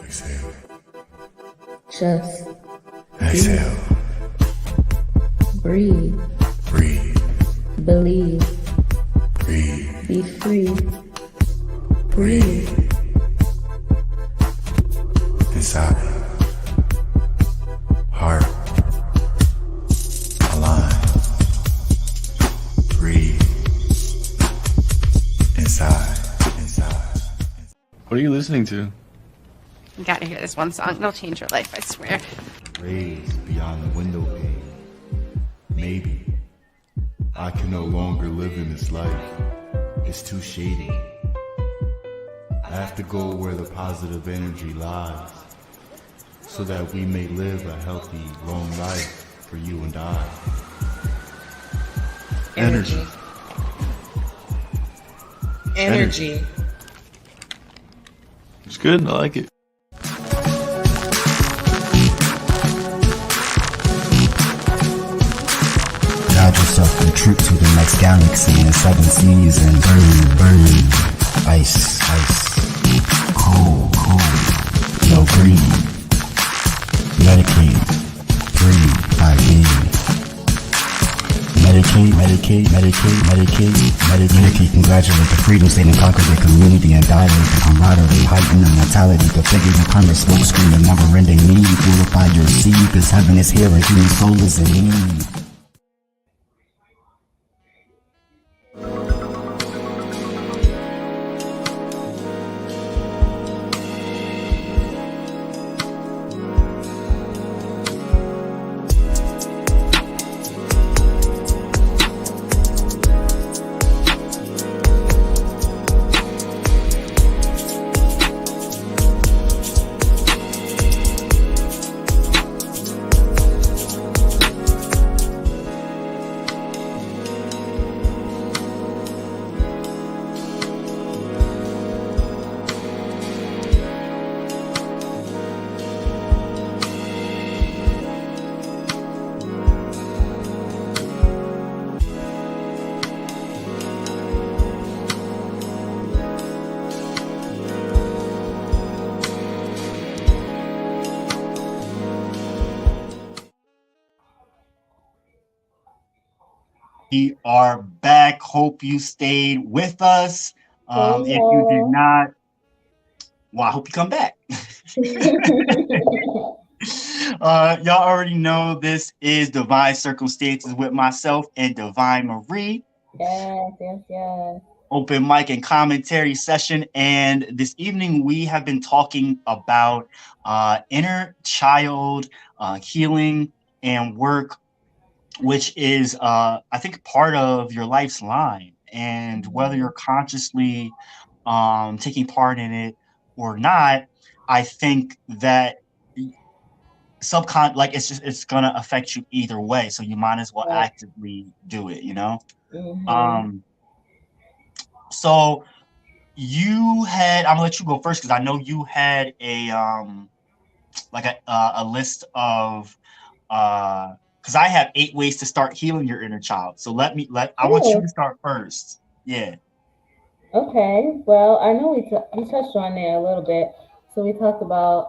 [SPEAKER 1] Exhale.
[SPEAKER 2] Just
[SPEAKER 1] Exhale.
[SPEAKER 2] breathe,
[SPEAKER 1] Breathe.
[SPEAKER 2] believe,
[SPEAKER 1] Breathe.
[SPEAKER 2] be free.
[SPEAKER 1] Breathe. Inside. Heart. Align. Breathe. Inside. Inside.
[SPEAKER 6] What are you listening to?
[SPEAKER 7] You gotta hear this one song. It'll change your life, I swear.
[SPEAKER 5] Rays beyond the window pane. Maybe I can no longer live in this life. It's too shady. I have to go where the positive energy lies, so that we may live a healthy, long life for you and I.
[SPEAKER 6] Energy.
[SPEAKER 8] Energy.
[SPEAKER 6] It's good. I like it.
[SPEAKER 9] Guide yourself en route to the next galaxy in 7 seas and burn, ice, cold, breathe, medicate, breathe, IV. Medicate, congratulate the freedom state and conquer the community and dilate the camaraderie, heighten the mentality, configure the karma, smoke screen, and never-ending need, purify your seed, cause heaven is here and human soul is in need.
[SPEAKER 3] We are back. Hope you stayed with us.
[SPEAKER 2] Hey
[SPEAKER 3] If you did
[SPEAKER 2] y'all.
[SPEAKER 3] not, well, I hope you come back. Y'all already know this is Divine Circumstances with myself and Divine Marie.
[SPEAKER 2] Yes, yes, yes.
[SPEAKER 3] Open mic and commentary session. And this evening we have been talking about inner child healing and work, which is I think part of your life's line. And whether
[SPEAKER 2] Mhm.
[SPEAKER 3] you're consciously taking part in it or not, I think that like it's gonna affect you either way. So you might as well
[SPEAKER 2] Right.
[SPEAKER 3] actively do it, you know?
[SPEAKER 2] Mhm.
[SPEAKER 3] Um, so you had, I'm gonna let you go first because I know you had a like a list of because I have 8 ways to start healing your inner child. So I want you to
[SPEAKER 2] Oh,
[SPEAKER 3] start first. Yeah.
[SPEAKER 2] okay. Well, I know we touched on there a little bit. So we talked about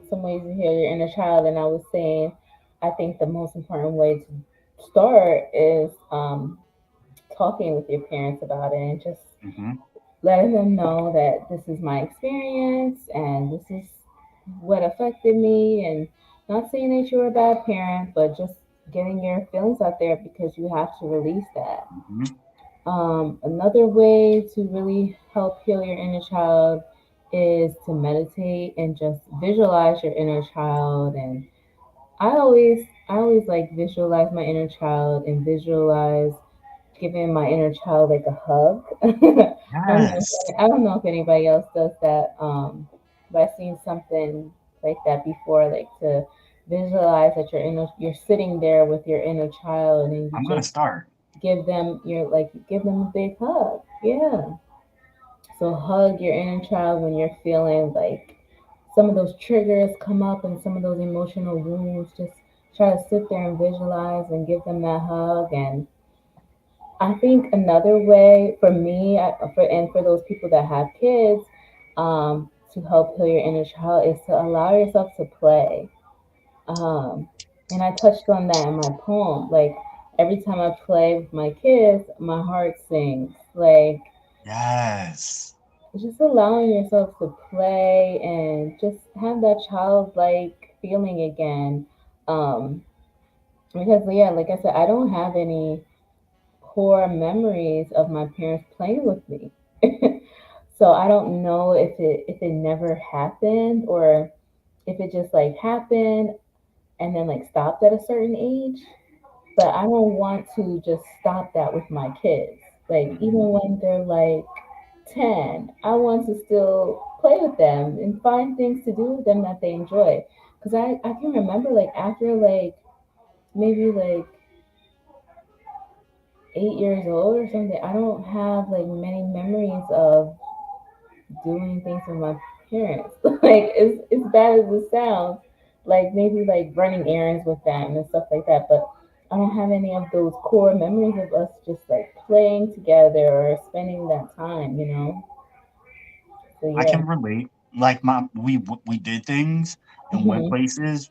[SPEAKER 2] some ways to heal your inner child, and I was saying I think the most important way to start is talking with your parents about it and just
[SPEAKER 3] Hmm.
[SPEAKER 2] letting them know that this is my experience and this is what affected me, and not saying that you're a bad parent, but just getting your feelings out there because you have to release that.
[SPEAKER 3] Hmm.
[SPEAKER 2] Another way to really help heal your inner child is to meditate and just visualize your inner child. And I always like visualize my inner child and visualize giving my inner child like a hug.
[SPEAKER 3] Yes.
[SPEAKER 2] I don't know if anybody else does that, but I've seen something like that before, like to visualize that you're sitting there with your inner child and you
[SPEAKER 3] I'm gonna
[SPEAKER 2] just
[SPEAKER 3] start.
[SPEAKER 2] give them a big hug. Yeah. So hug your inner child when you're feeling like some of those triggers come up and some of those emotional wounds. Just try to sit there and visualize and give them that hug. And I think another way for me, and for those people that have kids, to help heal your inner child is to allow yourself to play. Um, and I touched on that in my poem. Like every time I play with my kids, my heart sings. Like
[SPEAKER 3] Yes.
[SPEAKER 2] just allowing yourself to play and just have that childlike feeling again. Um, because yeah, like I said, I don't have any core memories of my parents playing with me. So I don't know if it never happened or if it just like happened and then like stopped at a certain age. But I don't want to just stop that with my kids. Like
[SPEAKER 3] Hmm.
[SPEAKER 2] even when they're like 10, I want to still play with them and find things to do with them that they enjoy. Because I can remember like after like maybe like 8 years old or something, I don't have like many memories of doing things with my parents. Like it's bad as it sounds, like maybe like running errands with them and stuff like that. But I don't have any of those core memories of us just like playing together or spending that time, you know? So
[SPEAKER 3] I
[SPEAKER 2] yeah.
[SPEAKER 3] can relate. Like we did things and went
[SPEAKER 2] Hmm.
[SPEAKER 3] places,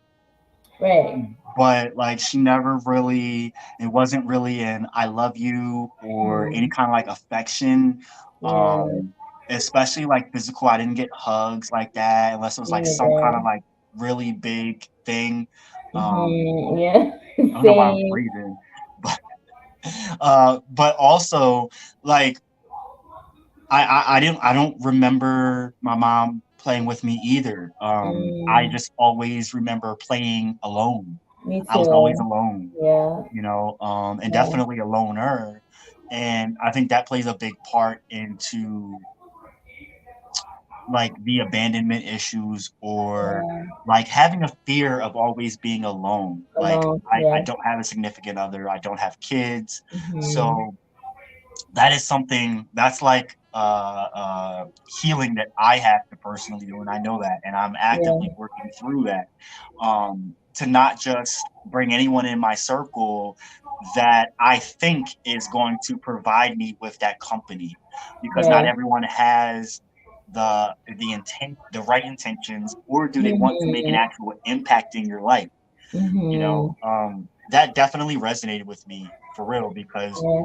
[SPEAKER 2] Right.
[SPEAKER 3] but like she never really, it wasn't really an I love you or any
[SPEAKER 2] Hmm.
[SPEAKER 3] kind of like affection.
[SPEAKER 2] Yeah.
[SPEAKER 3] Um, Especially like physical. I didn't get hugs like that unless it was
[SPEAKER 2] Me
[SPEAKER 3] like some kind of
[SPEAKER 2] neither.
[SPEAKER 3] like really big thing. Um,
[SPEAKER 2] Hmm. Yeah.
[SPEAKER 3] I don't know why I'm
[SPEAKER 2] Same.
[SPEAKER 3] breathing, but but also like I don't remember my mom playing with me either. I
[SPEAKER 2] Mm,
[SPEAKER 3] just always remember playing alone.
[SPEAKER 2] me
[SPEAKER 3] I was always
[SPEAKER 2] too.
[SPEAKER 3] alone,
[SPEAKER 2] Yeah.
[SPEAKER 3] you know, and
[SPEAKER 2] Yeah.
[SPEAKER 3] definitely a loner. And I think that plays a big part into like the abandonment issues or
[SPEAKER 2] Yeah.
[SPEAKER 3] like having a fear of always being alone. Like
[SPEAKER 2] Alone.
[SPEAKER 3] I
[SPEAKER 2] Yes.
[SPEAKER 3] don't have a significant other, I don't have kids.
[SPEAKER 2] Hmm.
[SPEAKER 3] So that is something that's like healing that I have to personally do, and I know that, and I'm actively
[SPEAKER 2] Yeah.
[SPEAKER 3] working through that to not just bring anyone in my circle that I think is going to provide me with that company, because not
[SPEAKER 2] Yeah.
[SPEAKER 3] everyone has the right intentions, or do they want to make an
[SPEAKER 2] Hmm.
[SPEAKER 3] actual impact in your life.
[SPEAKER 2] Mm-hmm.
[SPEAKER 3] That definitely resonated with me for real because
[SPEAKER 2] Yeah.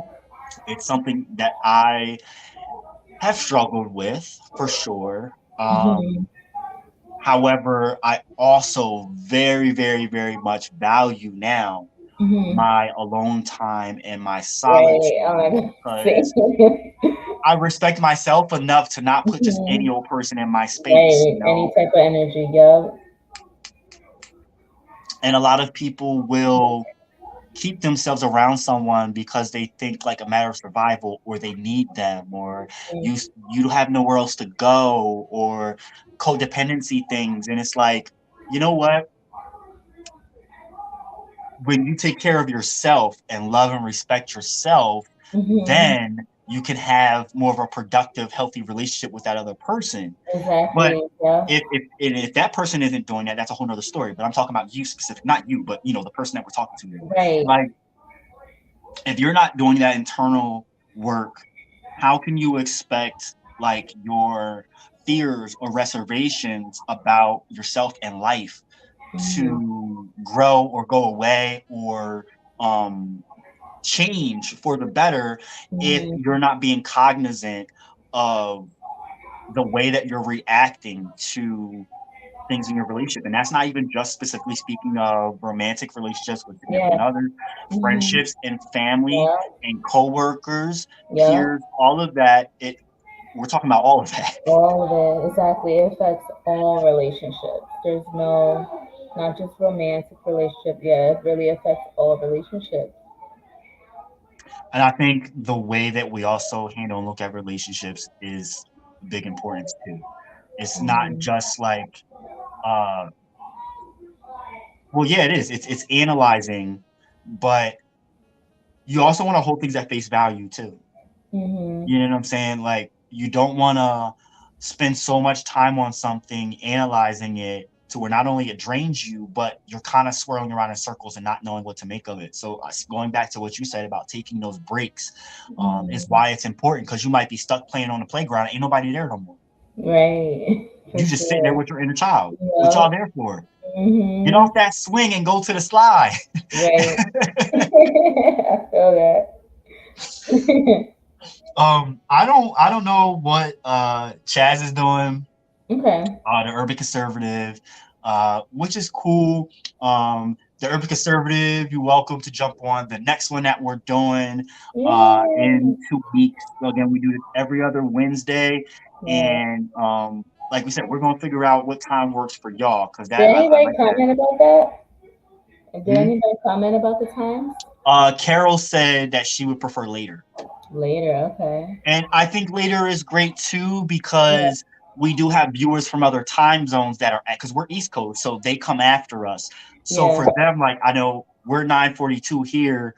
[SPEAKER 3] it's something that I have struggled with for sure.
[SPEAKER 2] Mm-hmm.
[SPEAKER 3] However, I also very, very, very much value now
[SPEAKER 2] Mm-hmm.
[SPEAKER 3] my alone time and my
[SPEAKER 2] Right. Oh my
[SPEAKER 3] solitude
[SPEAKER 2] God.
[SPEAKER 3] because
[SPEAKER 2] Same.
[SPEAKER 3] I respect myself enough to not put just any
[SPEAKER 2] Mhm.
[SPEAKER 3] old person in my space,
[SPEAKER 2] Right.
[SPEAKER 3] you
[SPEAKER 2] Any
[SPEAKER 3] know?
[SPEAKER 2] type of energy. Yup.
[SPEAKER 3] And a lot of people will keep themselves around someone because they think like a matter of survival or they need them or you you have nowhere else to go or codependency things. And it's like, you know what? When you take care of yourself and love and respect yourself,
[SPEAKER 2] Mm-hmm.
[SPEAKER 3] then you can have more of a productive, healthy relationship with that other person. But
[SPEAKER 2] Exactly. Yeah.
[SPEAKER 3] if that person isn't doing that, that's a whole nother story. But I'm talking about you specific, not you, but you know, the person that we're talking to here.
[SPEAKER 2] Right.
[SPEAKER 3] Like, if you're not doing that internal work, how can you expect like your fears or reservations about yourself and life
[SPEAKER 2] Mm-hmm.
[SPEAKER 3] to grow or go away or um change for the better if
[SPEAKER 2] Mm-hmm.
[SPEAKER 3] you're not being cognizant of the way that you're reacting to things in your relationship? And that's not even just specifically speaking of romantic relationships with
[SPEAKER 2] Yeah.
[SPEAKER 3] significant others,
[SPEAKER 2] Mm-hmm.
[SPEAKER 3] friendships and family
[SPEAKER 2] Yeah.
[SPEAKER 3] and coworkers,
[SPEAKER 2] Yeah.
[SPEAKER 3] peers, all of that. We're talking about all of that.
[SPEAKER 2] All of it. Exactly. It affects all relationships. There's no, not just romantic relationship. Yeah. It really affects all relationships.
[SPEAKER 3] And I think the way that we also handle and look at relationships is big importance too. It's not
[SPEAKER 2] Mm-hmm.
[SPEAKER 3] just like uh well, yeah, it is. It's analyzing, but you also want to hold things at face value too.
[SPEAKER 2] Mm-hmm.
[SPEAKER 3] You know what I'm saying? Like you don't want to spend so much time on something analyzing it to where not only it drains you, but you're kind of swirling around in circles and not knowing what to make of it. So going back to what you said about taking those breaks is
[SPEAKER 2] Mm-hmm.
[SPEAKER 3] why it's important because you might be stuck playing on the playground. Ain't nobody there no more.
[SPEAKER 2] Right. For
[SPEAKER 3] You just sitting there
[SPEAKER 2] sure.
[SPEAKER 3] with your inner child. What
[SPEAKER 2] Yeah.
[SPEAKER 3] y'all there for? Get
[SPEAKER 2] Mm-hmm.
[SPEAKER 3] off that swing and go to the slide.
[SPEAKER 2] Right. I feel that.
[SPEAKER 3] I don't know what Chaz is doing,
[SPEAKER 2] Okay.
[SPEAKER 3] the urban conservative, which is cool. The urban conservative, you're welcome to jump on the next one that we're doing
[SPEAKER 2] Yeah.
[SPEAKER 3] in 2 weeks. So again, we do this every other Wednesday,
[SPEAKER 2] Yeah.
[SPEAKER 3] and like we said, we're gonna figure out what time works for y'all because
[SPEAKER 2] Did
[SPEAKER 3] that I
[SPEAKER 2] anybody
[SPEAKER 3] like that.
[SPEAKER 2] comment about that? Did
[SPEAKER 3] Hmm?
[SPEAKER 2] anybody comment about the times?
[SPEAKER 3] Carol said that she would prefer later.
[SPEAKER 2] Later, okay.
[SPEAKER 3] And I think later is great too
[SPEAKER 2] Yeah.
[SPEAKER 3] because we do have viewers from other time zones that are at because we're East Coast, so they come after us. So
[SPEAKER 2] Yeah.
[SPEAKER 3] for them, like I know we're 9:42 here,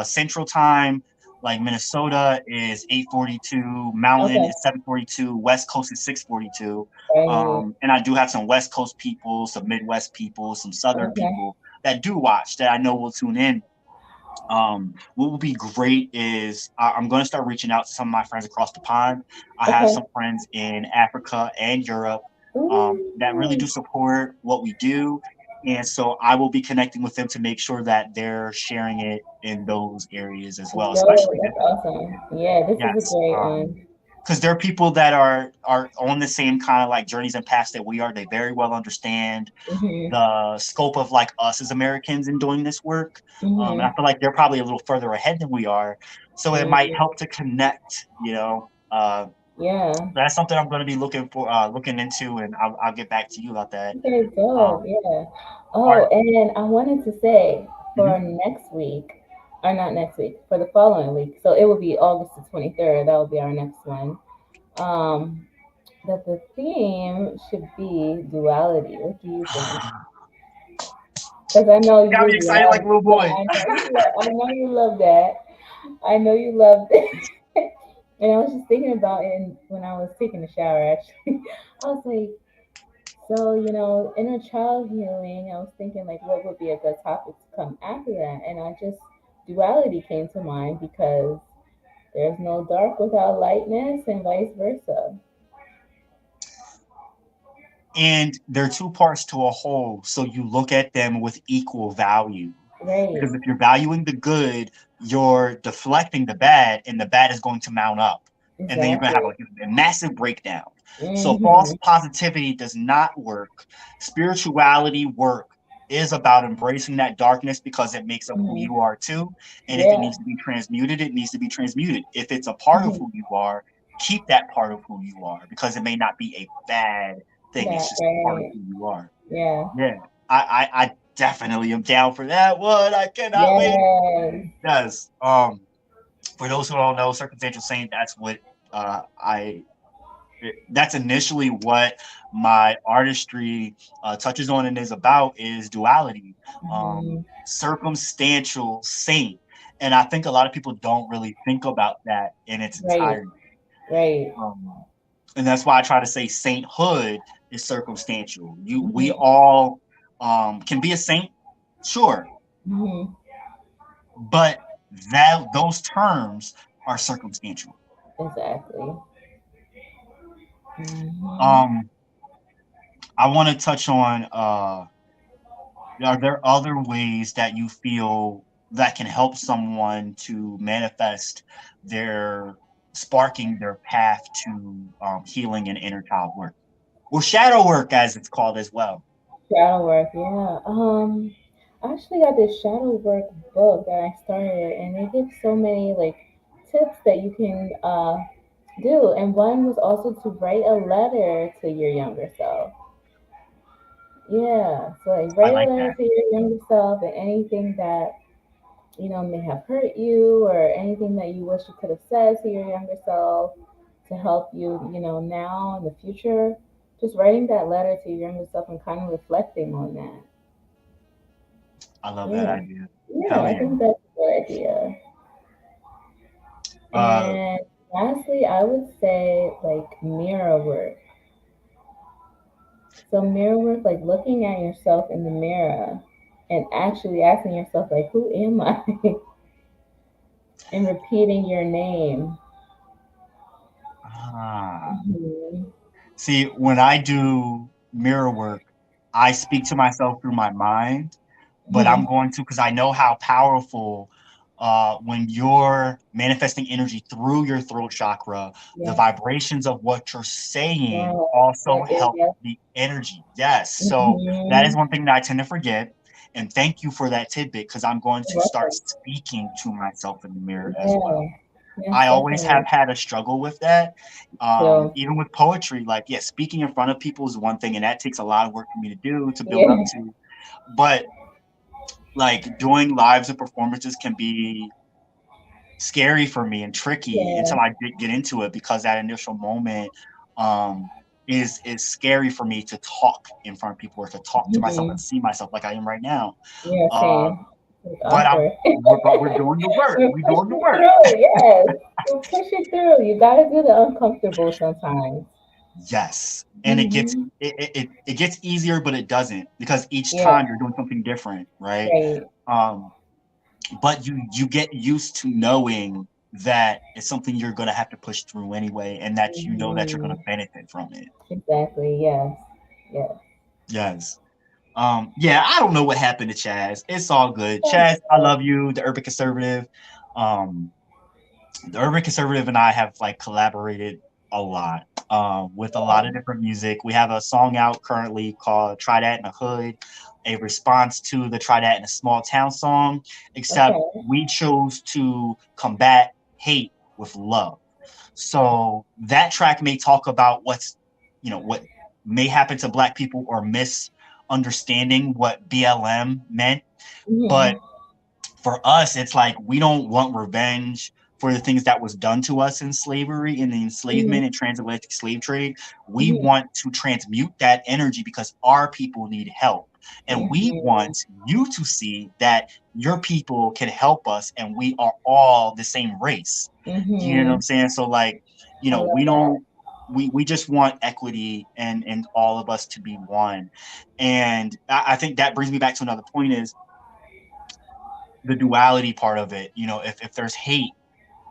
[SPEAKER 3] Central Time, like Minnesota is 8:42, Mountain
[SPEAKER 2] Okay.
[SPEAKER 3] is 7:42, West Coast is 6:42.
[SPEAKER 2] Right.
[SPEAKER 3] And I do have some West Coast people, some Midwest people, some Southern
[SPEAKER 2] Okay.
[SPEAKER 3] people that do watch that I know will tune in. What would be great is I'm going to start reaching out to some of my friends across the pond. I have
[SPEAKER 2] Okay.
[SPEAKER 3] some friends in Africa and Europe that really
[SPEAKER 2] Ooh.
[SPEAKER 3] do support what we do. And so I will be connecting with them to make sure that they're sharing it in those areas as well,
[SPEAKER 2] Yo,
[SPEAKER 3] especially this
[SPEAKER 2] that's
[SPEAKER 3] one.
[SPEAKER 2] awesome. Yeah, this is a
[SPEAKER 3] Yes.
[SPEAKER 2] great one.
[SPEAKER 3] Because there are people that are on the same kind of like journeys and paths that we are. They very well understand
[SPEAKER 2] Mm-hmm.
[SPEAKER 3] the scope of like us as Americans in doing this work. And I
[SPEAKER 2] Mm-hmm.
[SPEAKER 3] feel like they're probably a little further ahead than we are. So it might
[SPEAKER 2] Mm-hmm.
[SPEAKER 3] help to connect, you know.
[SPEAKER 2] Yeah.
[SPEAKER 3] That's something I'm going to be looking into, and I'll get back to you about that.
[SPEAKER 2] Okay, dope.
[SPEAKER 3] Um,
[SPEAKER 2] Yeah.
[SPEAKER 3] all
[SPEAKER 2] Oh,
[SPEAKER 3] right.
[SPEAKER 2] and I wanted to say for
[SPEAKER 3] Mhm.
[SPEAKER 2] next week, or not next week, for the following week. So it will be August the 23rd. That will be our next one. Um, that the theme should be duality. What do you think? Because I know
[SPEAKER 3] Got me
[SPEAKER 2] you
[SPEAKER 3] excited like
[SPEAKER 2] love
[SPEAKER 3] a little
[SPEAKER 2] that.
[SPEAKER 3] boy.
[SPEAKER 2] I know you love that. I know you love it. And I was just thinking about it when I was taking a shower. Actually, I was like, so inner child healing. I was thinking like, what would be a good topic to come after that? And I just duality came to mind because there's no dark without lightness, and vice versa.
[SPEAKER 3] and they're two parts to a whole, so you look at them with equal value.
[SPEAKER 2] Right.
[SPEAKER 3] Because if you're valuing the good, you're deflecting the bad, and the bad is going to mount up. And then you're going to have
[SPEAKER 2] Exactly.
[SPEAKER 3] a massive breakdown. So false
[SPEAKER 2] Mm-hmm.
[SPEAKER 3] positivity does not work. Spirituality work is about embracing that darkness because it makes up who
[SPEAKER 2] Mm-hmm.
[SPEAKER 3] you are too. And if it
[SPEAKER 2] Yeah.
[SPEAKER 3] needs to be transmuted, it needs to be transmuted. If it's a part of
[SPEAKER 2] Mm-hmm.
[SPEAKER 3] who you are, keep that part of who you are because it may not be a bad thing.
[SPEAKER 2] Yeah.
[SPEAKER 3] It's just a part of
[SPEAKER 2] Right.
[SPEAKER 3] who you are.
[SPEAKER 2] Yeah.
[SPEAKER 3] Yeah. I definitely am down for that one. I cannot wait.
[SPEAKER 2] Yes.
[SPEAKER 3] Yes. For those who don't know, circumstantial saint, that's what I that's initially what my artistry touches on and is about is duality.
[SPEAKER 2] Mm-hmm.
[SPEAKER 3] Circumstantial saint. And I think a lot of people don't really think about that in its
[SPEAKER 2] Right.
[SPEAKER 3] entirety.
[SPEAKER 2] Right.
[SPEAKER 3] And that's why I try to say sainthood is circumstantial. We
[SPEAKER 2] Mm-hmm.
[SPEAKER 3] all can be a saint, sure,
[SPEAKER 2] Mm-hmm.
[SPEAKER 3] but that those terms are circumstantial.
[SPEAKER 2] Exactly. Mm-hmm.
[SPEAKER 3] Um, I want to touch on are there other ways that you feel that can help someone to manifest their sparking their path to healing and inner child work or shadow work as it's called as well?
[SPEAKER 2] Shadow work, yeah. I actually got this shadow work book that I started, and they give so many like tips that you can do. And one was also to write a letter to your younger self. Yeah, so like
[SPEAKER 3] I
[SPEAKER 2] write a
[SPEAKER 3] like
[SPEAKER 2] letter
[SPEAKER 3] that.
[SPEAKER 2] to your younger self, and anything that may have hurt you, or anything that you wish you could have said to your younger self to help you, now in the future. Just writing that letter to your younger self and kind of reflecting on that.
[SPEAKER 3] I love that
[SPEAKER 2] Yeah.
[SPEAKER 3] idea.
[SPEAKER 2] Yeah,
[SPEAKER 3] Hell
[SPEAKER 2] I
[SPEAKER 3] yeah.
[SPEAKER 2] think that's a good idea.
[SPEAKER 3] Uh,
[SPEAKER 2] And lastly, I would say like mirror work. So mirror work, like looking at yourself in the mirror and actually asking yourself, like, who am I? And repeating your name.
[SPEAKER 3] ah.
[SPEAKER 2] Mhm.
[SPEAKER 3] See, when I do mirror work, I speak to myself through my mind, but I'm
[SPEAKER 2] Mhm.
[SPEAKER 3] going to because I know how powerful when you're manifesting energy through your throat chakra, the
[SPEAKER 2] Yes.
[SPEAKER 3] vibrations of what you're saying
[SPEAKER 2] Yes.
[SPEAKER 3] also
[SPEAKER 2] Yes. Yes.
[SPEAKER 3] help
[SPEAKER 2] Yes.
[SPEAKER 3] the energy. Yes. So that is
[SPEAKER 2] Mhm.
[SPEAKER 3] one thing that I tend to forget. And thank you for that tidbit because I'm going
[SPEAKER 2] You're
[SPEAKER 3] to start
[SPEAKER 2] welcome.
[SPEAKER 3] speaking to myself in the mirror as well.
[SPEAKER 2] Yeah. Yes,
[SPEAKER 3] I always have
[SPEAKER 2] definitely.
[SPEAKER 3] had a struggle with that.
[SPEAKER 2] So
[SPEAKER 3] Even with poetry, like, yeah, speaking in front of people is one thing, and that takes a lot of work for me to do to build up
[SPEAKER 2] yeah.
[SPEAKER 3] to. But like doing lives and performances can be scary for me and tricky
[SPEAKER 2] Yeah.
[SPEAKER 3] until I get into it because that initial moment um, is scary for me to talk in front of people or to talk to myself and
[SPEAKER 2] Mhm.
[SPEAKER 3] see myself like I am right now.
[SPEAKER 2] Yeah,
[SPEAKER 3] Uh,
[SPEAKER 2] same. It's
[SPEAKER 3] but I'm
[SPEAKER 2] awkward.
[SPEAKER 3] we're doing the work.
[SPEAKER 2] We're
[SPEAKER 3] We're doing the
[SPEAKER 2] pushing
[SPEAKER 3] work.
[SPEAKER 2] through, yes. We're pushing through. You gotta do the uncomfortable sometimes.
[SPEAKER 3] Yes. And
[SPEAKER 2] Hmm.
[SPEAKER 3] it gets easier, but it doesn't because each
[SPEAKER 2] Yeah,
[SPEAKER 3] time you're doing something different, right?
[SPEAKER 2] right.
[SPEAKER 3] Um, but you get used to knowing that it's something you're gonna have to push through anyway, and that you know that you're
[SPEAKER 2] Hmm.
[SPEAKER 3] gonna benefit from it.
[SPEAKER 2] Exactly. Yes. Yes.
[SPEAKER 3] Yes. Yeah, I don't know what happened to Chaz. It's all good. Chaz, I love you, the urban conservative. Um, the urban conservative and I have like collaborated a lot with a lot of different music. We have a song out currently called Try That in the Hood, a response to the Try That in a Small Town song, except
[SPEAKER 2] Okay.
[SPEAKER 3] we chose to combat hate with love. So that track may talk about what may happen to Black people or misunderstanding what BLM meant,
[SPEAKER 2] Hmm.
[SPEAKER 3] but for us, it's like we don't want revenge for the things that was done to us in slavery, in the
[SPEAKER 2] Hmm.
[SPEAKER 3] enslavement and transatlantic slave trade. We
[SPEAKER 2] Hmm.
[SPEAKER 3] want to transmute that energy because our people need help. And we
[SPEAKER 2] Hmm.
[SPEAKER 3] want you to see that your people can help us and we are all the same race. You know what
[SPEAKER 2] Hmm.
[SPEAKER 3] I'm saying? So like,
[SPEAKER 2] I love
[SPEAKER 3] we
[SPEAKER 2] that.
[SPEAKER 3] don't we just want equity and all of us to be one. And I think that brings me back to another point is the duality part of it. If there's hate,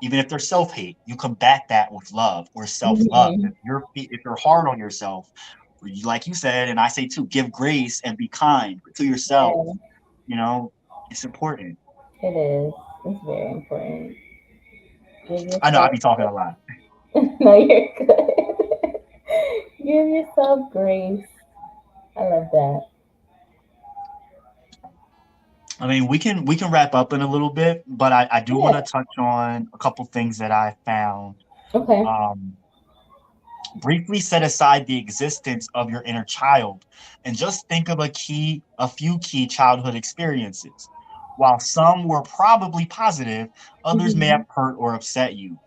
[SPEAKER 3] even if there's self-hate, you combat that with love or self-love.
[SPEAKER 2] Hmm.
[SPEAKER 3] If you're hard on yourself, like you said, and I say too, give grace and be kind to yourself.
[SPEAKER 2] Yeah,
[SPEAKER 3] You know, it's important.
[SPEAKER 2] it is. It's very important. Give
[SPEAKER 3] I know I
[SPEAKER 2] yourself.
[SPEAKER 3] be talking a lot.
[SPEAKER 2] No, you're good. Give yourself grace. I love that.
[SPEAKER 3] I mean, we can wrap up in a little bit, but I do want
[SPEAKER 2] Yeah.
[SPEAKER 3] to touch on a couple things that I found.
[SPEAKER 2] Okay.
[SPEAKER 3] Um, Briefly set aside the existence of your inner child and just think of a few key childhood experiences. While some were probably positive, others may have
[SPEAKER 2] Hmm.
[SPEAKER 3] hurt or upset you.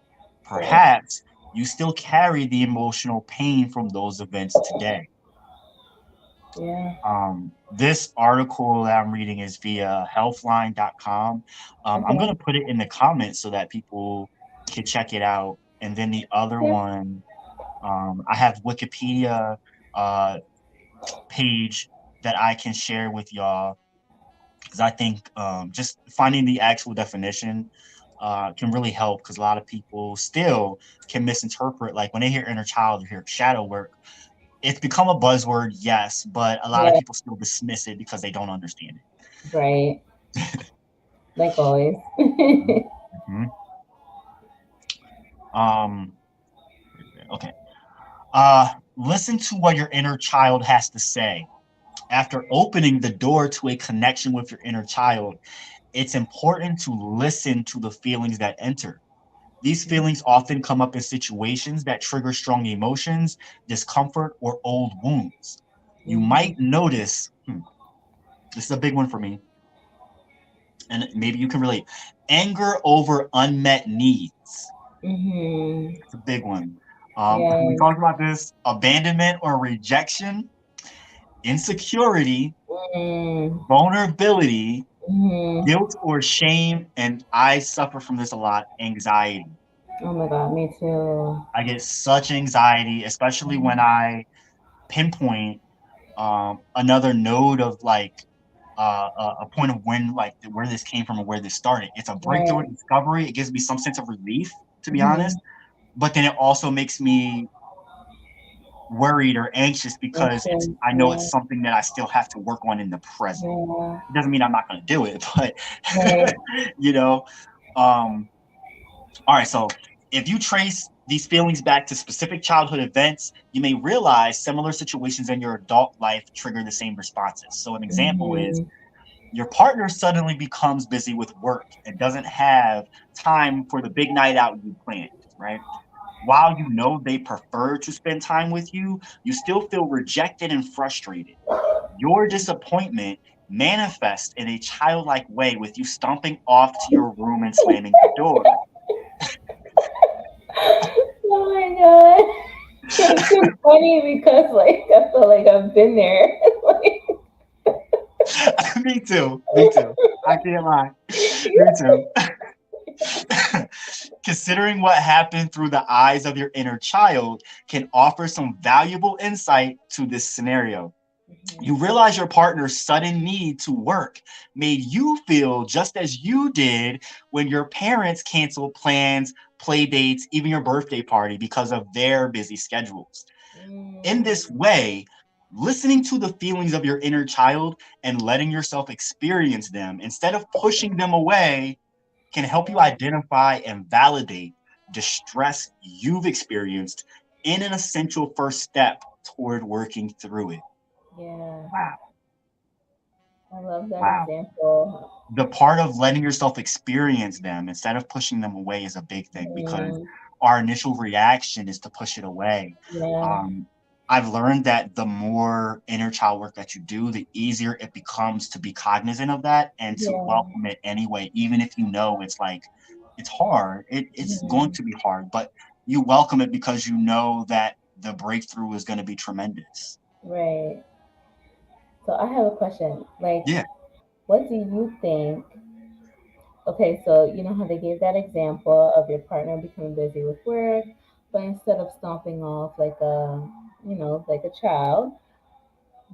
[SPEAKER 2] Right.
[SPEAKER 3] Perhaps you still carry the emotional pain from those events today.
[SPEAKER 2] Yeah.
[SPEAKER 3] This article that I'm reading is via healthline.com. I'm going
[SPEAKER 2] Okay.
[SPEAKER 3] to put it in the comments so that people can check it out. And then the other
[SPEAKER 2] Yeah.
[SPEAKER 3] one, I have Wikipedia uh, page that I can share with y'all because I think just finding the actual definition can really help because a lot of people still can misinterpret. Like when they hear inner child or hear shadow work, it's become a buzzword, yes, but a lot of
[SPEAKER 2] Yeah.
[SPEAKER 3] people still dismiss it because they don't understand
[SPEAKER 2] Right. Like always.
[SPEAKER 3] it. Mhm. Um, okay. Listen to what your inner child has to say. After opening the door to a connection with your inner child, it's important to listen to the feelings that enter. These feelings often come up in situations that trigger strong emotions, discomfort, or old wounds. You
[SPEAKER 2] Hmm.
[SPEAKER 3] might notice, this is a big one for me, and maybe you can relate, anger over unmet needs.
[SPEAKER 2] Hmm.
[SPEAKER 3] It's a big one. We
[SPEAKER 2] Yeah.
[SPEAKER 3] talked about this abandonment or rejection, insecurity,
[SPEAKER 2] Mm.
[SPEAKER 3] vulnerability,
[SPEAKER 2] Hmm.
[SPEAKER 3] guilt or shame, and I suffer from this a lot, anxiety.
[SPEAKER 2] Oh my God, me too.
[SPEAKER 3] I get such anxiety, especially when I pinpoint another node of like a point of when like where this came from and where this started. It's a breakthrough
[SPEAKER 2] Right.
[SPEAKER 3] and discovery. It gives me some sense of relief, to be honest,
[SPEAKER 2] Hmm.
[SPEAKER 3] but then it also makes me worried or anxious because it's
[SPEAKER 2] Anxious.
[SPEAKER 3] I know
[SPEAKER 2] Yeah.
[SPEAKER 3] it's something that I still have to work on in the present.
[SPEAKER 2] Yeah.
[SPEAKER 3] It doesn't mean I'm not going to do it, but
[SPEAKER 2] Right.
[SPEAKER 3] you know, um, all right, so if you trace these feelings back to specific childhood events, you may realize similar situations in your adult life trigger the same responses. So, an example is
[SPEAKER 2] Hmm.
[SPEAKER 3] your partner suddenly becomes busy with work and doesn't have time for the big night out you planned, right? While you know they prefer to spend time with you, you still feel rejected and frustrated. Your disappointment manifests in a childlike way with you stomping off to your room and slamming the door.
[SPEAKER 2] Oh my God. It's so funny because like I feel like I've been there. Like,
[SPEAKER 3] Me too. Me too. I can't lie. Me too. Considering what happened through the eyes of your inner child can offer some valuable insight to this scenario. You realize your partner's sudden need to work made you feel just as you did when your parents canceled plans, play dates, even your birthday party because of their busy schedules. In
[SPEAKER 2] mm,
[SPEAKER 3] this way, listening to the feelings of your inner child and letting yourself experience them instead of pushing them away can help you
[SPEAKER 2] yeah,
[SPEAKER 3] identify and validate the stress you've experienced in an essential first step toward working through it.
[SPEAKER 2] yeah.
[SPEAKER 3] Wow.
[SPEAKER 2] I love that
[SPEAKER 3] Wow.
[SPEAKER 2] example.
[SPEAKER 3] The part of letting yourself experience them instead of pushing them away is a big thing because
[SPEAKER 2] Mm,
[SPEAKER 3] our initial reaction is to push it away.
[SPEAKER 2] yeah,
[SPEAKER 3] Um, I've learned that the more inner child work that you do, the easier it becomes to be cognizant of that and to
[SPEAKER 2] yeah.
[SPEAKER 3] welcome it anyway, even if you know it's like it's hard. It's going
[SPEAKER 2] Mhm.
[SPEAKER 3] to be hard, but you welcome it because you know that the breakthrough is going to be tremendous.
[SPEAKER 2] Right. So I have a question. Like,
[SPEAKER 3] Yeah.
[SPEAKER 2] what do you think? Okay, so you know how they gave that example of your partner becoming busy with work, but instead of stomping off like a, like a child,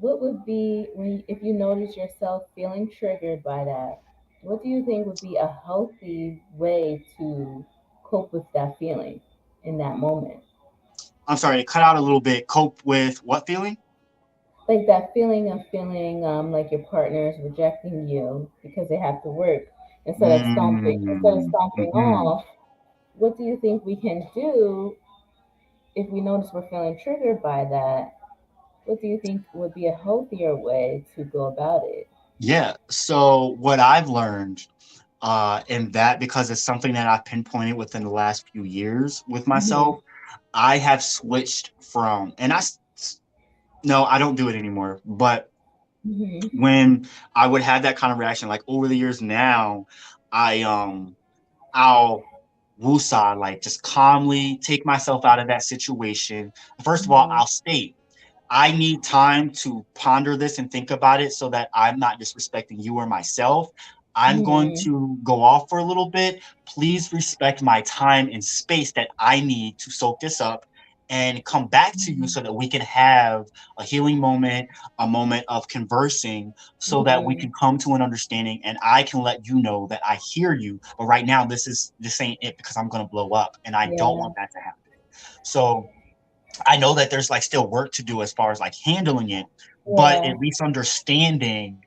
[SPEAKER 2] what would be if you notice yourself feeling triggered by that? What do you think would be a healthy way to cope with that feeling in that moment?
[SPEAKER 3] I'm sorry, it cut out a little bit. Cope with what feeling?
[SPEAKER 2] like that feeling of feeling like your partner is rejecting you because they have to work instead of stomping
[SPEAKER 3] Mm-hmm.
[SPEAKER 2] off. What do you think we can do if we notice we're feeling triggered by that? What do you think would be a healthier way to go about it?
[SPEAKER 3] Yeah. So what I've learned in that, because it's something that I've pinpointed within the last few years with
[SPEAKER 2] Hmm.
[SPEAKER 3] myself, I have switched from, and no, I don't do it anymore. But
[SPEAKER 2] Hmm.
[SPEAKER 3] when I would have that kind of reaction, like over the years now, I I'll woosah, like just calmly take myself out of that situation. First of all,
[SPEAKER 2] Hmm.
[SPEAKER 3] I'll state I need time to ponder this and think about it so that I'm not disrespecting you or myself. I'm going
[SPEAKER 2] Hmm.
[SPEAKER 3] to go off for a little bit. Please respect my time and space that I need to soak this up and come back to you so that we can have a healing moment, a moment of conversing, so that we
[SPEAKER 2] Hmm.
[SPEAKER 3] can come to an understanding and I can let you know that I hear you. But right now, this ain't it because I'm gonna blow up and I don't
[SPEAKER 2] Yeah.
[SPEAKER 3] want that to happen. So I know that there's like still work to do as far as like handling it, but
[SPEAKER 2] Yeah.
[SPEAKER 3] at least understanding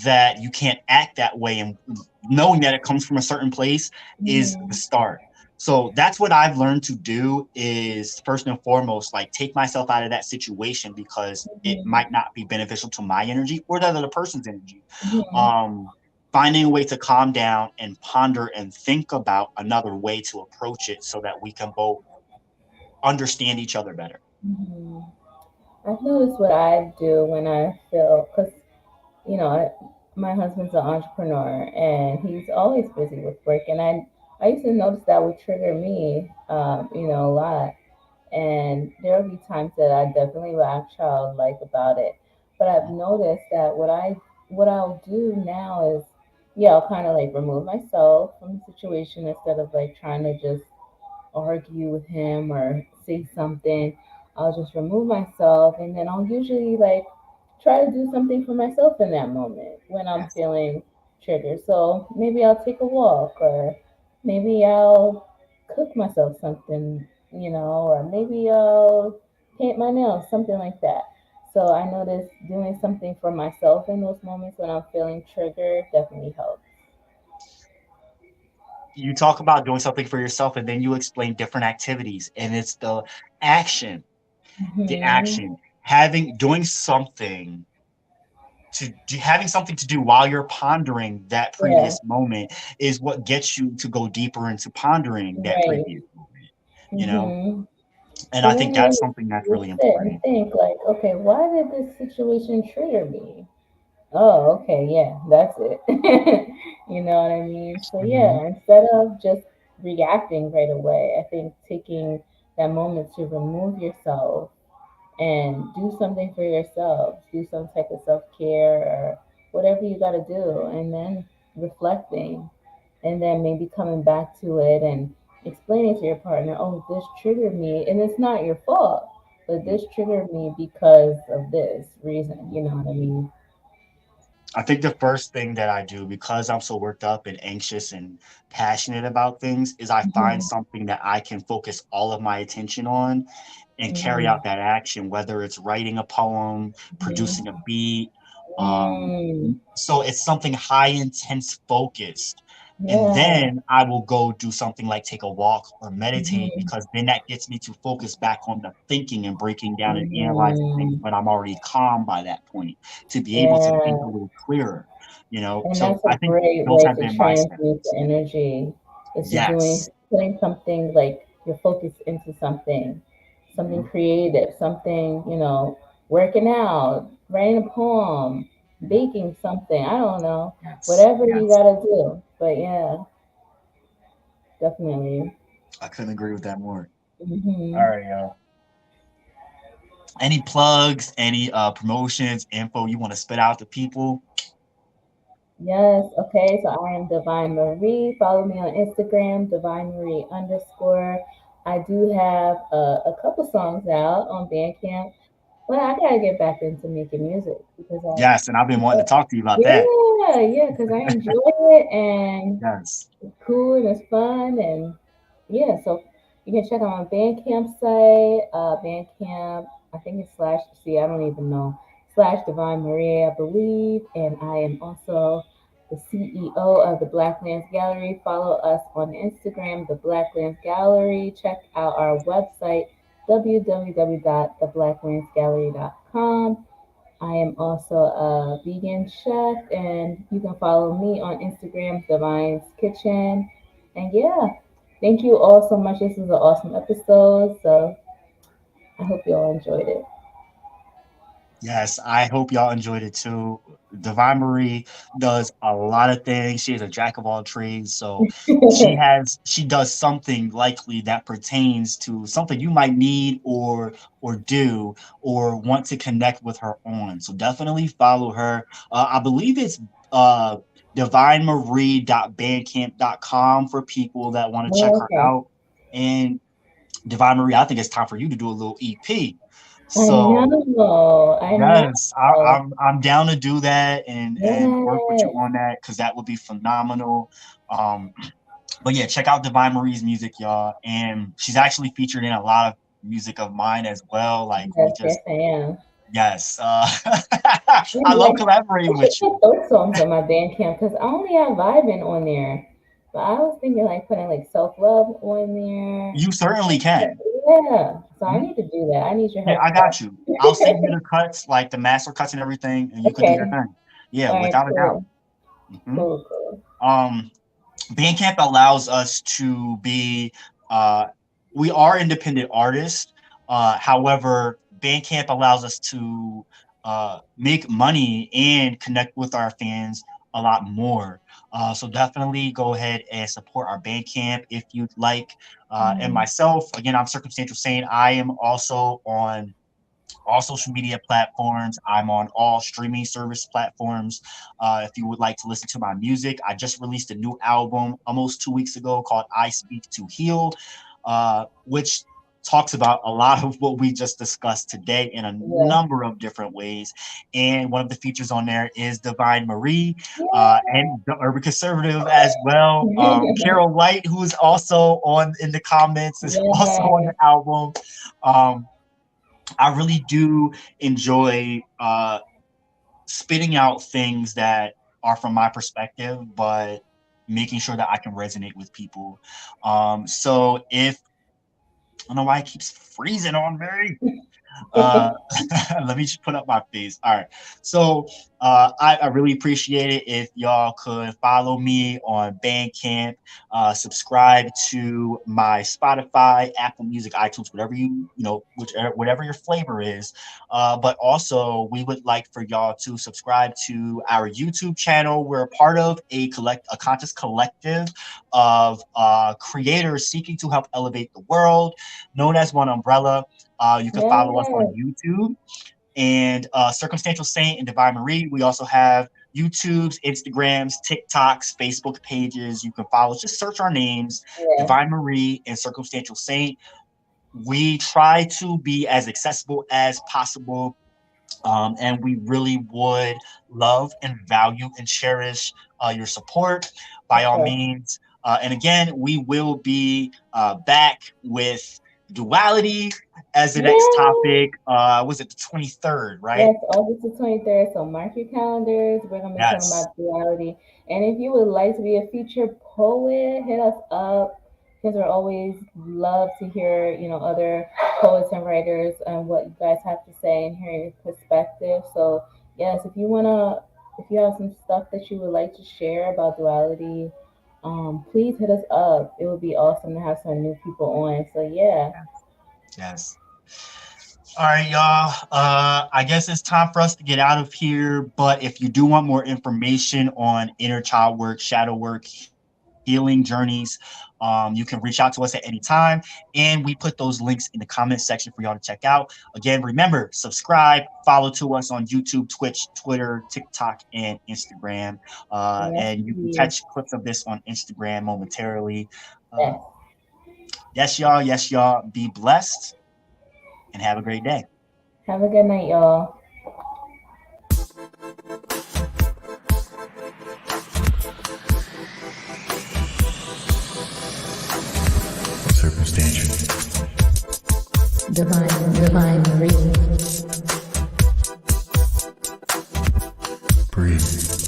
[SPEAKER 3] that you can't act that way and knowing that it comes from a certain place is the
[SPEAKER 2] Hmm.
[SPEAKER 3] start. So that's what I've learned to do is first and foremost, like take myself out of that situation because it
[SPEAKER 2] Hmm.
[SPEAKER 3] might not be beneficial to my energy or the other person's energy.
[SPEAKER 2] Hmm.
[SPEAKER 3] Um, Finding a way to calm down and ponder and think about another way to approach it so that we can both understand each other better.
[SPEAKER 2] Hmm. I've noticed what I do when I feel, because you know, my husband's an entrepreneur and he's always busy with work, and I used to notice that would trigger me, a lot. And there will be times that I definitely will act childlike about it. But I've noticed that what I'll do now is, yeah, I'll kind of like remove myself from the situation instead of like trying to just argue with him or say something. I'll just remove myself and then I'll usually like try to do something for myself in that moment when I'm
[SPEAKER 3] Yes.
[SPEAKER 2] feeling triggered. So maybe I'll take a walk or maybe I'll cook myself something, or maybe I'll paint my nails, something like that. So I notice doing something for myself in those moments when I'm feeling triggered definitely helps.
[SPEAKER 3] You talk about doing something for yourself and then you explain different activities and it's action the
[SPEAKER 2] Hmm.
[SPEAKER 3] action doing something having something to do while you're pondering that
[SPEAKER 2] Yeah,
[SPEAKER 3] previous moment is what gets you to go deeper into pondering that
[SPEAKER 2] right.
[SPEAKER 3] previous moment, you know
[SPEAKER 2] Hmm.
[SPEAKER 3] and
[SPEAKER 2] So
[SPEAKER 3] I
[SPEAKER 2] then
[SPEAKER 3] think that's
[SPEAKER 2] you
[SPEAKER 3] something that's
[SPEAKER 2] you
[SPEAKER 3] really
[SPEAKER 2] sit and
[SPEAKER 3] important.
[SPEAKER 2] think like, okay, why did this situation trigger me? Oh, okay, yeah, that's it. You know what I mean? So
[SPEAKER 3] Mhm.
[SPEAKER 2] yeah, instead of just reacting right away, I think taking that moment to remove yourself and do something for yourself, do some type of self care or whatever you got to do, and then reflecting, and then maybe coming back to it and explaining to your partner, oh, this triggered me, and it's not your fault, but this triggered me because of this reason. You know what I mean?
[SPEAKER 3] I think the first thing that I do, because I'm so worked up and anxious and passionate about things, is I find
[SPEAKER 2] Hmm.
[SPEAKER 3] something that I can focus all of my attention on and carry
[SPEAKER 2] Hmm.
[SPEAKER 3] out that action, whether it's writing a poem, producing a
[SPEAKER 2] Hmm.
[SPEAKER 3] beat. Um,
[SPEAKER 2] Mm.
[SPEAKER 3] so it's something high intense focused. And
[SPEAKER 2] Yeah.
[SPEAKER 3] then I will go do something like take a walk or meditate
[SPEAKER 2] Hmm.
[SPEAKER 3] because then that gets me to focus back on the thinking and breaking down and analyzing things.
[SPEAKER 2] Hmm.
[SPEAKER 3] But I'm already calm by that point to be able to think a
[SPEAKER 2] Yeah.
[SPEAKER 3] little clearer,
[SPEAKER 2] And
[SPEAKER 3] So
[SPEAKER 2] that's a
[SPEAKER 3] I think
[SPEAKER 2] great
[SPEAKER 3] those
[SPEAKER 2] way
[SPEAKER 3] have
[SPEAKER 2] to
[SPEAKER 3] been my
[SPEAKER 2] transmute
[SPEAKER 3] steps.
[SPEAKER 2] the energy, is to
[SPEAKER 3] Yes.
[SPEAKER 2] putting something like your focus into something
[SPEAKER 3] Mhm.
[SPEAKER 2] creative, something, working out, writing a poem,
[SPEAKER 3] Mhm.
[SPEAKER 2] baking something, I don't know,
[SPEAKER 3] Yes.
[SPEAKER 2] whatever you
[SPEAKER 3] Yes.
[SPEAKER 2] gotta do. But yeah, definitely.
[SPEAKER 3] I couldn't agree with that more. All
[SPEAKER 2] Hmm.
[SPEAKER 3] right, yo. Any plugs, any promotions, info you want to spit out to people?
[SPEAKER 2] Yes, okay, so I am Divine Marie. Follow me on Instagram, Divine Marie underscore. I do have a couple songs out on Bandcamp, but I gotta get back into making music because
[SPEAKER 3] Yes, and I've been wanting to talk to you about that.
[SPEAKER 2] yeah, because I enjoy it and
[SPEAKER 3] Yes.
[SPEAKER 2] it's cool and it's fun and yeah. So you can check out my Bandcamp site, Bandcamp. I think it's slash. See, I don't even know. Divine Maria, I believe. And I am also the CEO of the Blacklands Gallery. Follow us on Instagram, the Blacklands Gallery. Check out our website, www.theblacklandsgallery.com. I am also a vegan chef, and you can follow me on Instagram, Divine's Kitchen. And yeah, thank you all so much. This is an awesome episode, so I hope you all enjoyed it.
[SPEAKER 3] Yes, I hope y'all enjoyed it too. Divine Marie does a lot of things. She is a jack of all trades. So she does something likely that pertains to something you might need or do or want to connect with her on. So definitely follow her. I believe it's divinemarie.bandcamp.com for people that want to check
[SPEAKER 2] Oh,
[SPEAKER 3] her
[SPEAKER 2] okay.
[SPEAKER 3] out. And Divine Marie, I think it's time for you to do a little EP.
[SPEAKER 2] I
[SPEAKER 3] So
[SPEAKER 2] know. I know.
[SPEAKER 3] yes, I'm down to do that and work with you
[SPEAKER 2] Yes.
[SPEAKER 3] on that because that would be phenomenal. Um, but yeah, check out Divine Marie's music, y'all. And she's actually featured in a lot of music of mine as well. Like we
[SPEAKER 2] Yes, yes,
[SPEAKER 3] just
[SPEAKER 2] I am.
[SPEAKER 3] yes,
[SPEAKER 2] Yeah,
[SPEAKER 3] I love
[SPEAKER 2] like, I
[SPEAKER 3] collaborating
[SPEAKER 2] should
[SPEAKER 3] with
[SPEAKER 2] put
[SPEAKER 3] you.
[SPEAKER 2] those songs on my Bandcamp because I only have vibing on there. But I was thinking like putting like self love on there.
[SPEAKER 3] You certainly can.
[SPEAKER 2] Yeah. So I
[SPEAKER 3] Mhm.
[SPEAKER 2] need to do that. I need your
[SPEAKER 3] Yeah,
[SPEAKER 2] help
[SPEAKER 3] I
[SPEAKER 2] with
[SPEAKER 3] got you. I'll send you
[SPEAKER 2] that.
[SPEAKER 3] the cuts, like the master cuts and everything, and you could do your
[SPEAKER 2] Okay.
[SPEAKER 3] thing. Yeah,
[SPEAKER 2] All right,
[SPEAKER 3] without a doubt.
[SPEAKER 2] cool.
[SPEAKER 3] Mhm.
[SPEAKER 2] Cool, cool.
[SPEAKER 3] Bandcamp allows us to be we are independent artists. However, Bandcamp allows us to make money and connect with our fans a lot more. So definitely go ahead and support our Bandcamp if you'd like. And myself, again, I'm Circumstantial Saint. I am also on all social media platforms. I'm on all streaming service platforms. If you would like to listen to my music, I just released a new album almost 2 weeks ago called I Speak to Heal, which talks about a lot of what we just discussed today in a
[SPEAKER 2] Yeah.
[SPEAKER 3] number of different ways. And one of the features on there is Divine Marie and the Urban Conservative as well. Carol White, who is also on in the comments, is also on
[SPEAKER 2] Yeah.
[SPEAKER 3] the album. I really do enjoy spitting out things that are from my perspective, but making sure that I can resonate with people. So if I don't know why it keeps freezing on me. Uh, let me just put up my face. All right. So I really appreciate it if y'all could follow me on Bandcamp, subscribe to my Spotify, Apple Music, iTunes, whatever whatever your flavor is. But also, we would like for y'all to subscribe to our YouTube channel. We're a part of a conscious collective of creators seeking to help elevate the world, known as One Umbrella. You can follow us on YouTube and Circumstantial Saint and Divine Marie. We also have YouTubes, Instagrams, TikToks, Facebook pages. You can follow us. Just search our names,
[SPEAKER 2] Yeah.
[SPEAKER 3] Divine Marie and Circumstantial Saint. We try to be as accessible as possible. And we really would love and value and cherish your support by all means. And again, we will be back with duality as the next topic. Was it the 23rd, right?
[SPEAKER 2] Yes, August the 23rd. So mark your calendars. We're going to be talking about duality. And if you would like to be a featured poet, hit us up because we're always love to hear, other poets and writers and what you guys have to say and hear your perspective. So yes, if you have some stuff that you would like to share about duality, please hit us up. It would be awesome to have some new people on. So yeah.
[SPEAKER 3] Yes. All right, y'all. I guess it's time for us to get out of here. But if you do want more information on inner child work, shadow work, healing journeys, you can reach out to us at any time. And we put those links in the comment section for y'all to check out. Again, remember, subscribe, follow to us on YouTube, Twitch, Twitter, TikTok, and Instagram. And you can catch clips of this on Instagram momentarily. Yes, y'all. Yes, y'all. Be blessed and have a great day.
[SPEAKER 2] Have a good night, y'all.
[SPEAKER 1] Circumstantial.
[SPEAKER 2] Divine Marie.
[SPEAKER 1] breathe.